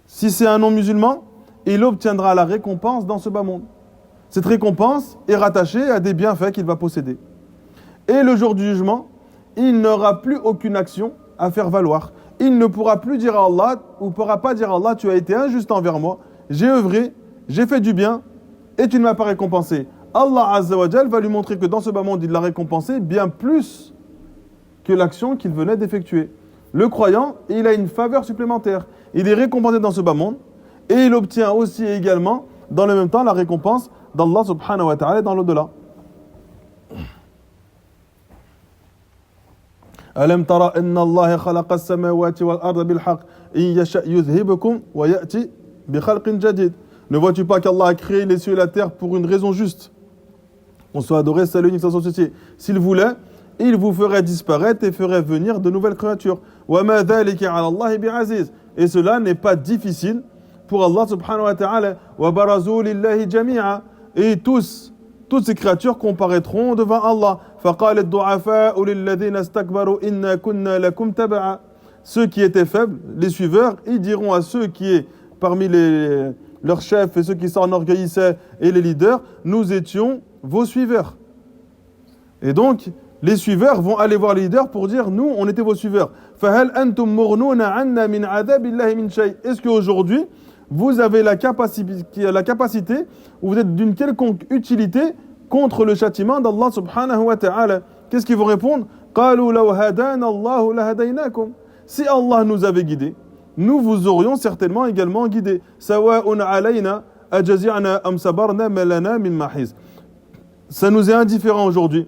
Si c'est un non-musulman, il obtiendra la récompense dans ce bas monde. Cette récompense est rattachée à des bienfaits qu'il va posséder. Et le jour du jugement, il n'aura plus aucune action à faire valoir. Il ne pourra plus dire à Allah, ou ne pourra pas dire à Allah, tu as été injuste envers moi, j'ai œuvré, j'ai fait du bien, et tu ne m'as pas récompensé. Allah Azza wa Jal va lui montrer que dans ce bas monde, il l'a récompensé bien plus que l'action qu'il venait d'effectuer. Le croyant, il a une faveur supplémentaire. Il est récompensé dans ce bas monde, et il obtient aussi également, dans le même temps, la récompense d'Allah subhanahu wa ta'ala dans l'au-delà. ألم ترى أن الله خلق السماوات والأرض بالحق إن يشأ يذهبكم ويأتي بخلق جديد. Ne vois-tu pas qu'Allah a créé les cieux et la terre pour une raison juste? On soit adoré, c'est l'unique sans associé. S'il voulait, il vous ferait disparaître et ferait venir de nouvelles créatures. وَمَا ذَلِكَ عَلَى اللَّهِ بِعَزِيزٍ. Et cela n'est pas difficile pour Allah subhanahu wa ta'ala. وَبَرَزُوا لِلَّهِ جَمِيعًا. Et toutes ces créatures comparaîtront devant Allah. فَقَالَ الضُّعَفَاءُ لِلَّذِينَ اسْتَكْبَرُوا إِنَّا كُنَّا لَكُمْ تَبَعًا. Ceux qui étaient faibles, les suiveurs, ils diront à ceux qui est parmi leurs chefs et ceux qui s'enorgueillissaient et les leaders, nous étions vos suiveurs. Et donc, les suiveurs vont aller voir les leaders pour dire, nous, on était vos suiveurs. فَهَلْ أَنْتُمْ مُغْنُونَ عَنَّا مِنْ عَذَابِ اللَّهِ مِنْ شَيْءٍ. Est-ce qu'aujourd'hui, vous avez la capacité, ou vous êtes d'une quelconque utilité contre le châtiment d'Allah subhanahu wa ta'ala? Qu'est-ce qu'ils vont répondre? قَالُوا لَوْ هَدَانَ اللَّهُ لَهَدَيْنَاكُمْ. Si Allah nous avait guidés, nous vous aurions certainement également guidés. سَوَاءٌ عَلَيْنَا أَجَزِعْنَا أَمْ صَبَرْنَا مَا لَنَا مِنْ مَحِيصٍ. Ça nous est indifférent aujourd'hui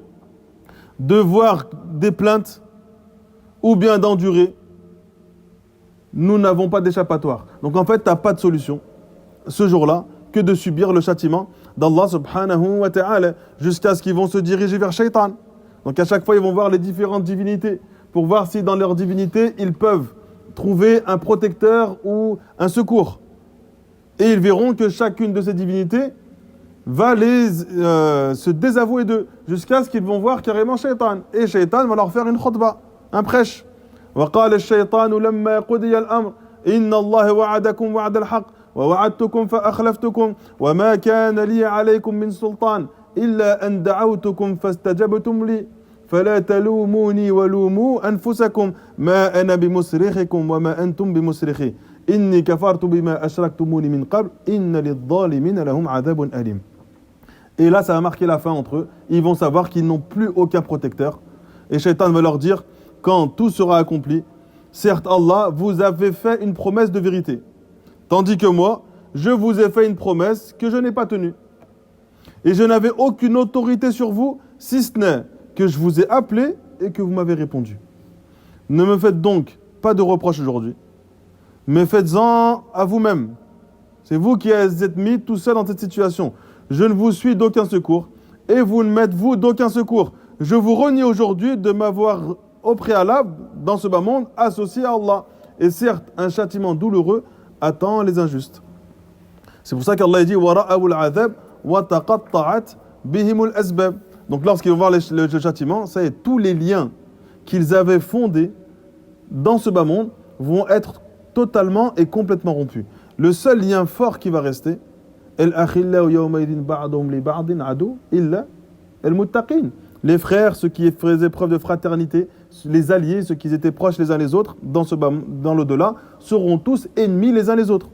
de voir des plaintes ou bien d'endurer. Nous n'avons pas d'échappatoire. Donc en fait, tu n'as pas de solution ce jour-là que de subir le châtiment d'Allah subhanahu wa ta'ala jusqu'à ce qu'ils vont se diriger vers Shaitan. Donc à chaque fois, ils vont voir les différentes divinités pour voir si dans leur divinité, ils peuvent trouver un protecteur ou un secours. Et ils verront que chacune de ces divinités va se désavouer d'eux jusqu'à ce qu'ils vont voir carrément Shaitan. Et Shaitan va leur faire une khutbah, un prêche. وقال الشيطان لما قضي الأمر إن الله وعدكم وعد الحق ووعدتكم فأخلفتكم وما كان لي عليكم من سلطان إلا أن دعوتكم فاستجبتم لي فلا تلوموني ولوموا أنفسكم ما أنا بمصرخكم وما أنتم بمصرخي إني كفرت بما أشركتموني من قبل إن للظالمين لهم عذاب أليم. Et là, ça va marquer la fin entre eux. Ils vont savoir qu'ils n'ont plus aucun protecteur. Et Shaitan va leur dire, quand tout sera accompli, certes, Allah vous avait fait une promesse de vérité. Tandis que moi, je vous ai fait une promesse que je n'ai pas tenue. Et je n'avais aucune autorité sur vous, si ce n'est que je vous ai appelé et que vous m'avez répondu. Ne me faites donc pas de reproches aujourd'hui, mais faites-en à vous-même. C'est vous qui êtes mis tout seul dans cette situation. Je ne vous suis d'aucun secours, et vous ne m'êtes vous d'aucun secours. Je vous renie aujourd'hui de m'avoir au préalable, dans ce bas monde, associé à Allah. Et certes, un châtiment douloureux attend les injustes. C'est pour ça qu'Allah dit وَرَأَوُ الْعَذَابِ وَتَقَطَّعَتْ بِهِمُ الْأَسْبَابِ. Donc lorsqu'ils vont voir le châtiment, ça y est, tous les liens qu'ils avaient fondés dans ce bas monde vont être totalement et complètement rompus. Le seul lien fort qui va rester, les frères, ceux qui faisaient preuve de fraternité, les alliés, ceux qui étaient proches les uns les autres, dans l'au-delà, seront tous ennemis les uns les autres.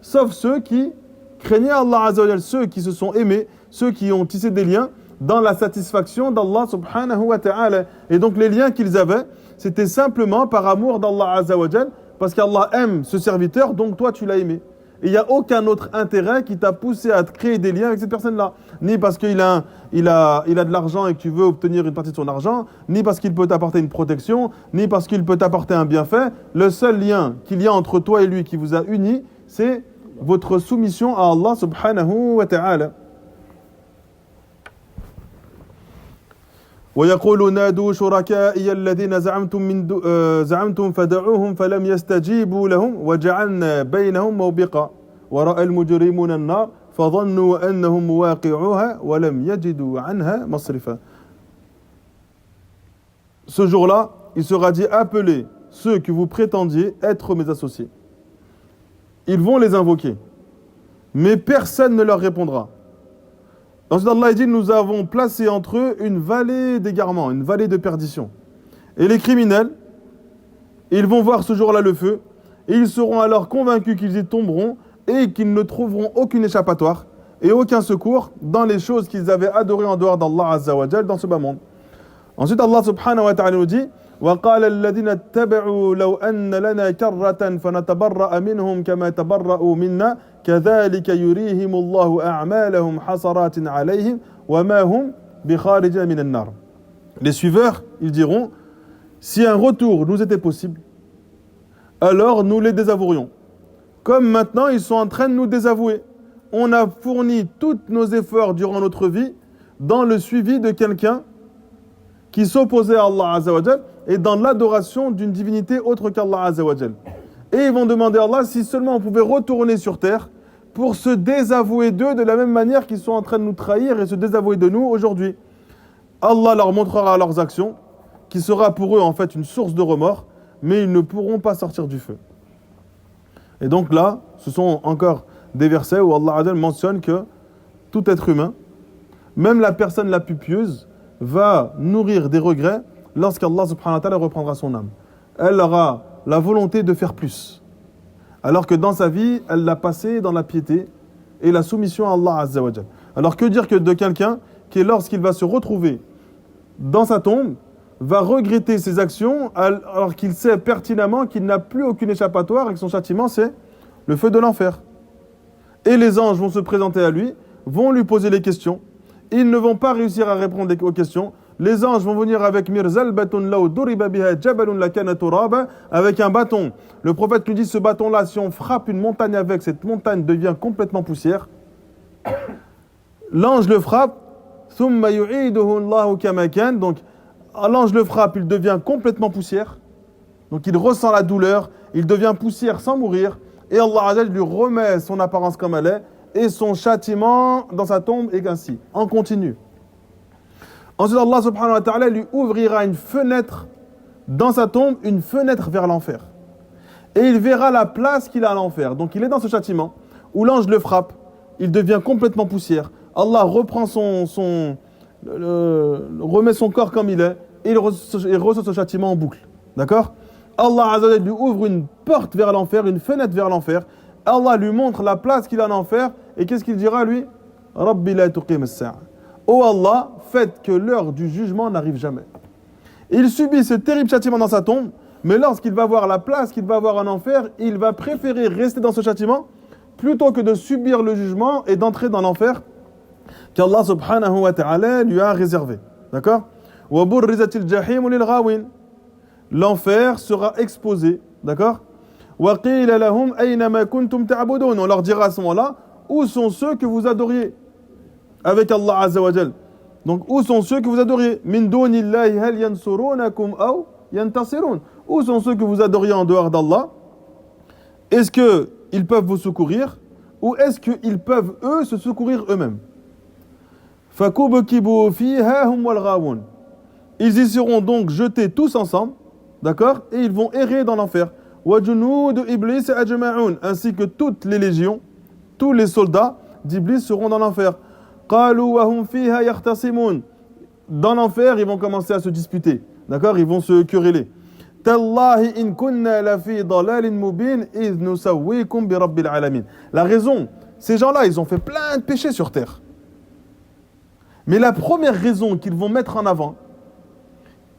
Sauf ceux qui craignaient Allah Azza wa Jal, ceux qui se sont aimés, ceux qui ont tissé des liens dans la satisfaction d'Allah subhanahu wa ta'ala. Et donc les liens qu'ils avaient, c'était simplement par amour d'Allah Azza wa Jal, parce qu'Allah aime ce serviteur, donc toi tu l'as aimé. Et il n'y a aucun autre intérêt qui t'a poussé à créer des liens avec cette personne-là. Ni parce qu'il a de l'argent et que tu veux obtenir une partie de son argent, ni parce qu'il peut t'apporter une protection, ni parce qu'il peut t'apporter un bienfait. Le seul lien qu'il y a entre toi et lui qui vous a unis, c'est votre soumission à Allah subhanahu wa ta'ala. ويقول نادوا شركائي الذين زعمتم فدعوهم فلم يستجيبوا لهم وجعلنا بينهم موبقا ورأى المجرمون النار فظنوا أنهم مواقعوها ولم يجدوا عنها مصرفا. Ce jour-là, il sera dit appelez ceux que vous prétendiez être mes associés. Ils vont les invoquer, mais personne ne leur répondra. Ensuite, Allah dit, nous avons placé entre eux une vallée d'égarement, une vallée de perdition. Et les criminels, ils vont voir ce jour-là le feu, et ils seront alors convaincus qu'ils y tomberont, et qu'ils ne trouveront aucune échappatoire, et aucun secours dans les choses qu'ils avaient adorées en dehors d'Allah Azza wa Jal dans ce bas monde. Ensuite, Allah subhanahu wa ta'ala nous dit, وَقَالَ الَّذِينَ اتَّبَعُوا لَوْ أَنَّ لَنَا كَرَّةً فَنَتَبَرَّأَ مِنْهُمْ كَمَا تَبَرَّأُوا مِنَّا كَذَلِكَ يُرِيهِمُ اللَّهُ أَعْمَالَهُمْ حَسَرَاتٍ عَلَيْهِمْ وَمَا هُمْ بِخَارِجِينَ مِنَ النَّارِ. Les suiveurs, ils diront, si un retour nous était possible, alors nous les désavouerions. Comme maintenant, ils sont en train de nous désavouer. On a fourni tous nos efforts durant notre vie dans le suivi de quelqu'un qui s'opposait à Allah Azza wa Jal et dans l'adoration d'une divinité autre qu'Allah Azza wa Jal. Et ils vont demander à Allah si seulement on pouvait retourner sur terre pour se désavouer d'eux de la même manière qu'ils sont en train de nous trahir et se désavouer de nous aujourd'hui. Allah leur montrera leurs actions, qui sera pour eux en fait une source de remords, mais ils ne pourront pas sortir du feu. Et donc là, ce sont encore des versets où Allah Azza wa Jal mentionne que tout être humain, même la personne la plus pieuse, va nourrir des regrets lorsqu'Allah subhanahu wa ta'ala reprendra son âme. Elle aura la volonté de faire plus. Alors que dans sa vie, elle l'a passé dans la piété et la soumission à Allah Azza wa Jal. Alors que dire que de quelqu'un qui, lorsqu'il va se retrouver dans sa tombe, va regretter ses actions alors qu'il sait pertinemment qu'il n'a plus aucune échappatoire et que son châtiment c'est le feu de l'enfer. Et les anges vont se présenter à lui, vont lui poser les questions. Ils ne vont pas réussir à répondre aux questions. Les anges vont venir avec avec un bâton. Le prophète lui dit ce bâton-là, si on frappe une montagne avec, cette montagne devient complètement poussière. L'ange le frappe. Donc, l'ange le frappe, il devient complètement poussière. Donc, il ressent la douleur. Il devient poussière sans mourir. Et Allah Azza lui remet son apparence comme elle est. Et son châtiment dans sa tombe est ainsi, en continu. Ensuite, Allah subhanahu wa ta'ala lui ouvrira une fenêtre dans sa tombe, une fenêtre vers l'enfer. Et il verra la place qu'il a à l'enfer. Donc il est dans ce châtiment où l'ange le frappe, il devient complètement poussière. Allah reprend remet son corps comme il est, et il reçoit ce châtiment en boucle. D'accord? Allah Azza wa Jalla lui ouvre une porte vers l'enfer, une fenêtre vers l'enfer. Allah lui montre la place qu'il a en enfer, et qu'est-ce qu'il dira lui? Rabbi la tuqim as-sa'a. Oh Allah, faites que l'heure du jugement n'arrive jamais. Il subit ce terrible châtiment dans sa tombe, mais lorsqu'il va voir la place qu'il va avoir en enfer, il va préférer rester dans ce châtiment plutôt que de subir le jugement et d'entrer dans l'enfer qu'Allah subhanahu wa ta'ala lui a réservé. D'accord? وَبُرِّزَتِ الْجَحِيمُ لِلْغَاوِينَ. L'enfer sera exposé. D'accord? وَقِيلَ لَهُمْ أَيْنَ مَا كُنْتُمْ تَعْبُدُونَ. On leur dira à ce moment-là, où sont ceux que vous adoriez avec Allah Azza wa Jal? Donc, où sont ceux que vous adoriez? Min dunillahi hal yansurunakum aw yantasirun. Où sont ceux que vous adoriez en dehors d'Allah? Est-ce qu'ils peuvent vous secourir? Ou est-ce qu'ils peuvent, eux, se secourir eux-mêmes? Fakubukibu fiha hum wal ghawun. Ils y seront donc jetés tous ensemble, d'accord? Et ils vont errer dans l'enfer. Wa junud iblis ajma'un. Ainsi que toutes les légions, tous les soldats d'Iblis seront dans l'enfer. Qalu wa hum fiha yahtasimun. Dans l'enfer, ils vont commencer à se disputer. D'accord? Ils vont se quereller. Tallahi in kunna la fi dalalin mubin iz nusawwikum bi rabbil alamin. La raison, ces gens-là, ils ont fait plein de péchés sur terre. Mais la première raison qu'ils vont mettre en avant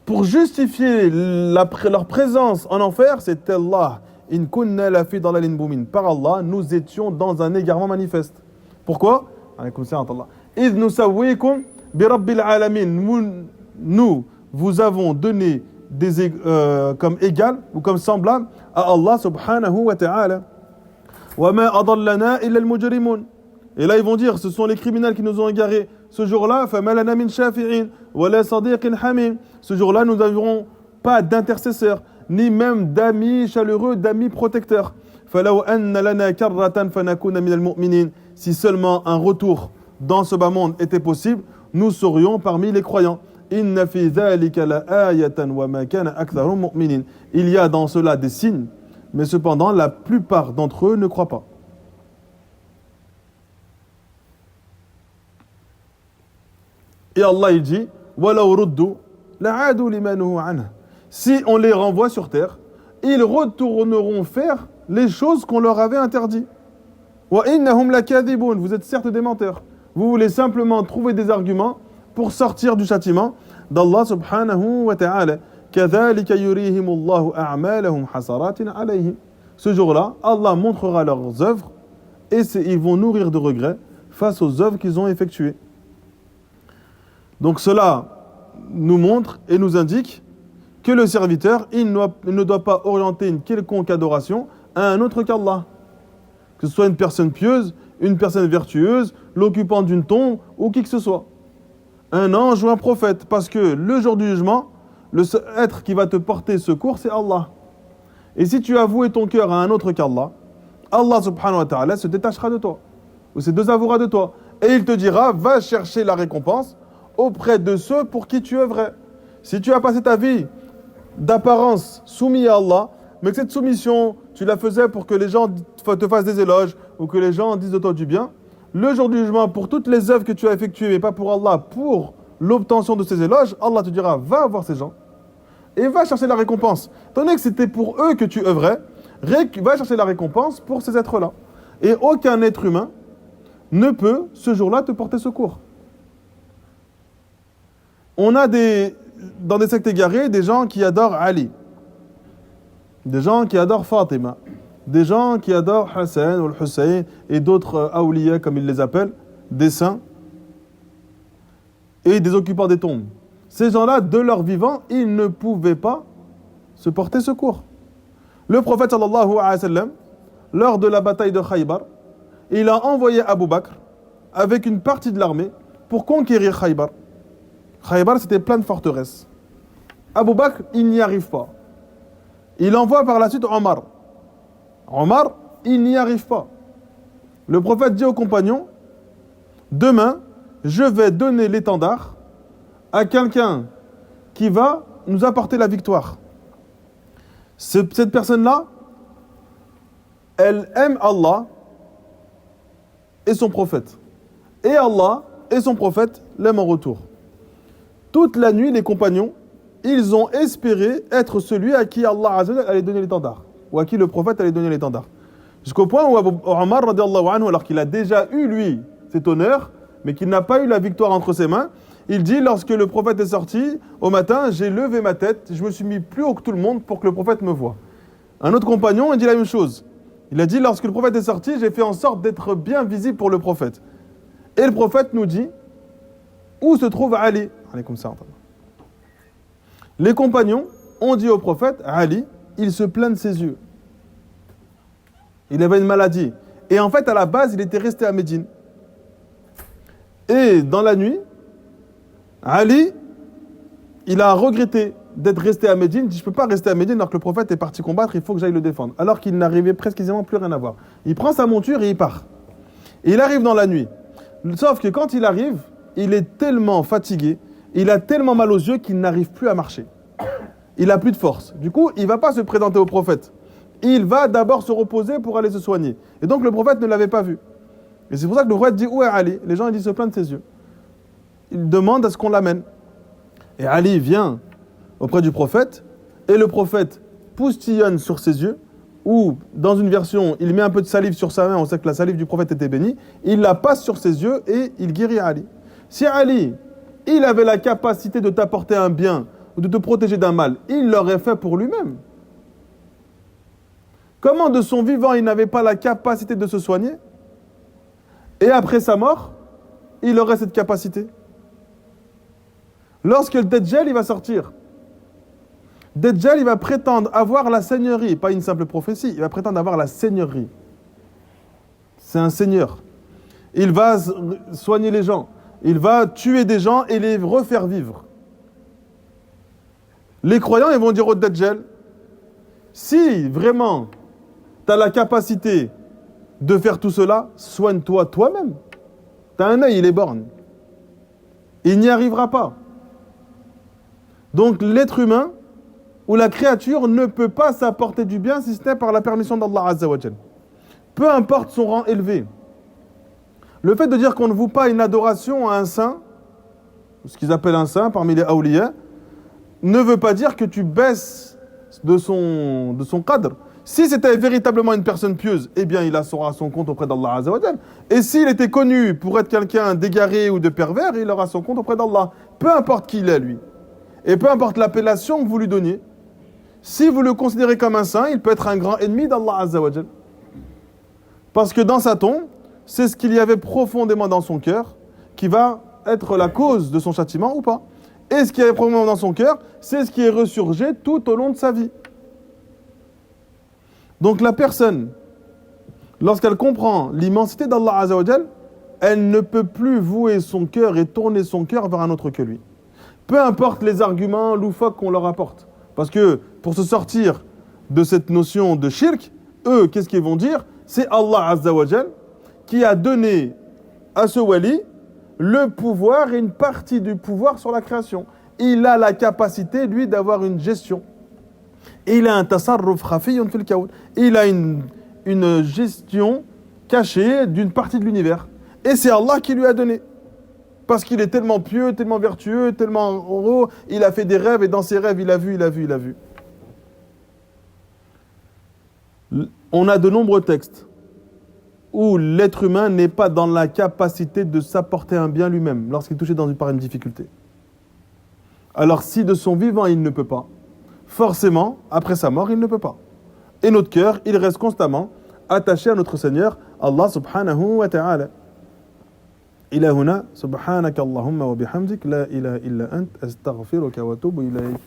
pour justifier leur présence en enfer, c'est Allah. In kunna la fi dalalin mubin. Par Allah, nous étions dans un égarement manifeste. Pourquoi? Alaykoum salam Allah. Iz nusawwikum bi rabbil alamin. Nous vous avons donné comme égal ou comme semblable à Allah subhanahu wa ta'ala. Wa ma adallana illa al-mujrimun. Et là ils vont dire, ce sont les criminels qui nous ont égarés. Ce jour-là, fama lana min shafi'in wa la sadiqin hamim. Ce jour-là, nous n'aurons pas d'intercesseurs, ni même d'amis chaleureux, d'amis protecteurs. Falaw anna lana karratan fanakuna min al-mu'minin. Si seulement un retour dans ce bas monde était possible, nous serions parmi les croyants. Inna fi dhalika la ayatan wa ma kana aktharum mu'minin. Il y a dans cela des signes, mais cependant la plupart d'entre eux ne croient pas. Et Allah il dit walaw ruddu la'adu lima nuhu anhu. Si on les renvoie sur terre, ils retourneront faire les choses qu'on leur avait interdites. Wa innahum lakadhibun. Vous êtes certes des menteurs. Vous voulez simplement trouver des arguments pour sortir du châtiment d'Allah subhanahu wa ta'ala. Kadhalika yurihimullahu a'malahum hasaratin alayhim. Ce jour-là, Allah montrera leurs œuvres et ils vont nourrir de regrets face aux œuvres qu'ils ont effectuées. Donc cela nous montre et nous indique que le serviteur, il ne doit pas orienter une quelconque adoration à un autre qu'Allah. Que ce soit une personne pieuse, une personne vertueuse, l'occupant d'une tombe ou qui que ce soit. Un ange ou un prophète. Parce que le jour du jugement, le seul être qui va te porter secours, c'est Allah. Et si tu as voué ton cœur à un autre qu'Allah, Allah subhanahu wa ta'ala se détachera de toi. Ou se désavouera de toi. Et il te dira, va chercher la récompense auprès de ceux pour qui tu œuvrais. Si tu as passé ta vie d'apparence soumis à Allah, mais que cette soumission, tu la faisais pour que les gens te fassent des éloges ou que les gens disent de toi du bien, le jour du jugement, pour toutes les œuvres que tu as effectuées, mais pas pour Allah, pour l'obtention de ces éloges, Allah te dira, va voir ces gens et va chercher la récompense. Étant donné que c'était pour eux que tu œuvrais, va chercher la récompense pour ces êtres-là. Et aucun être humain ne peut, ce jour-là, te porter secours. On a dans des sectes égarées, des gens qui adorent Ali, des gens qui adorent Fatima, des gens qui adorent Hassan ou Hussein et d'autres awliya comme ils les appellent, des saints et des occupants des tombes. Ces gens-là, de leur vivant, ils ne pouvaient pas se porter secours. Le prophète sallallahu alayhi wa sallam, lors de la bataille de Khaybar, il a envoyé Abu Bakr avec une partie de l'armée pour conquérir Khaybar. Khaybar, c'était plein de forteresses. Abu Bakr, il n'y arrive pas. Il envoie par la suite Omar. Omar, il n'y arrive pas. Le prophète dit aux compagnons, demain, je vais donner l'étendard à quelqu'un qui va nous apporter la victoire. Cette personne-là, elle aime Allah et son prophète. Et Allah et son prophète l'aiment en retour. Toute la nuit, les compagnons, ils ont espéré être celui à qui Allah Azza wa Jalla allait donner l'étendard, ou à qui le prophète allait donner l'étendard. Jusqu'au point où Omar, radiallahu anhu, alors qu'il a déjà eu, lui, cet honneur, mais qu'il n'a pas eu la victoire entre ses mains, il dit, lorsque le prophète est sorti, au matin, j'ai levé ma tête, je me suis mis plus haut que tout le monde pour que le prophète me voie. Un autre compagnon, il dit la même chose. Il a dit, lorsque le prophète est sorti, j'ai fait en sorte d'être bien visible pour le prophète. Et le prophète nous dit, où se trouve Ali? Les compagnons ont dit au prophète, Ali, il se plaint de ses yeux. Il avait une maladie. Et en fait, à la base, il était resté à Médine. Et dans la nuit, Ali, il a regretté d'être resté à Médine. Il dit, je ne peux pas rester à Médine alors que le prophète est parti combattre, il faut que j'aille le défendre. Alors qu'il n'arrivait presque plus rien à voir. Il prend sa monture et il part. Et il arrive dans la nuit. Sauf que quand il arrive, il est tellement fatigué, il a tellement mal aux yeux qu'il n'arrive plus à marcher. Il n'a plus de force. Du coup, il ne va pas se présenter au prophète. Il va d'abord se reposer pour aller se soigner. Et donc le prophète ne l'avait pas vu. Et c'est pour ça que le prophète dit, où est Ali? Les gens ils disent, se plaignent de ses yeux. Il demande à ce qu'on l'amène. Et Ali vient auprès du prophète, et le prophète poustillonne sur ses yeux, ou dans une version, il met un peu de salive sur sa main, on sait que la salive du prophète était bénie, il la passe sur ses yeux et il guérit Ali. Si Ali, il avait la capacité de t'apporter un bien, ou de te protéger d'un mal, il l'aurait fait pour lui-même. Comment de son vivant, il n'avait pas la capacité de se soigner? Et après sa mort, il aurait cette capacité. Lorsque le Dajjal, il va sortir, Dajjal, il va prétendre avoir la seigneurie, pas une simple prophétie, il va prétendre avoir la seigneurie. C'est un seigneur. Il va soigner les gens, il va tuer des gens et les refaire vivre. Les croyants, ils vont dire au Dajjal, si vraiment tu as la capacité de faire tout cela, soigne-toi toi-même. Tu as un œil, il est borgne. Il n'y arrivera pas. Donc l'être humain ou la créature ne peut pas s'apporter du bien si ce n'est par la permission d'Allah Azza wa Jal. Peu importe son rang élevé. Le fait de dire qu'on ne voue pas une adoration à un saint, ce qu'ils appellent un saint parmi les awliya, ne veut pas dire que tu baisses de son qadr. Si c'était véritablement une personne pieuse, eh bien il aura son compte auprès d'Allah Azza wa Jal. Et s'il était connu pour être quelqu'un d'égaré ou de pervers, il aura son compte auprès d'Allah. Peu importe qui il est, lui. Et peu importe l'appellation que vous lui donniez, si vous le considérez comme un saint, il peut être un grand ennemi d'Allah Azza wa Jal. Parce que dans sa tombe, c'est ce qu'il y avait profondément dans son cœur qui va être la cause de son châtiment ou pas. Et ce qui est profondément dans son cœur, c'est ce qui est ressurgé tout au long de sa vie. Donc la personne, lorsqu'elle comprend l'immensité d'Allah Azza wa Jal, elle ne peut plus vouer son cœur et tourner son cœur vers un autre que lui. Peu importe les arguments loufoques qu'on leur apporte. Parce que pour se sortir de cette notion de shirk, eux, qu'est-ce qu'ils vont dire? C'est Allah Azza wa Jal qui a donné à ce wali le pouvoir et une partie du pouvoir sur la création. Il a la capacité, lui, d'avoir une gestion. Et il a un tasarruf khafiyyun fil kawn. Il a une gestion cachée d'une partie de l'univers. Et c'est Allah qui lui a donné. Parce qu'il est tellement pieux, tellement vertueux, tellement heureux, il a fait des rêves et dans ses rêves, il a vu. On a de nombreux textes où l'être humain n'est pas dans la capacité de s'apporter un bien lui-même lorsqu'il est touché par une difficulté. Alors si de son vivant il ne peut pas, forcément, après sa mort, il ne peut pas. Et notre cœur, il reste constamment attaché à notre Seigneur, Allah subhanahu wa ta'ala. إلى هنا سبحانك اللهم وبحمدك لا إله إلا أنت أستغفرك وأتوب إليك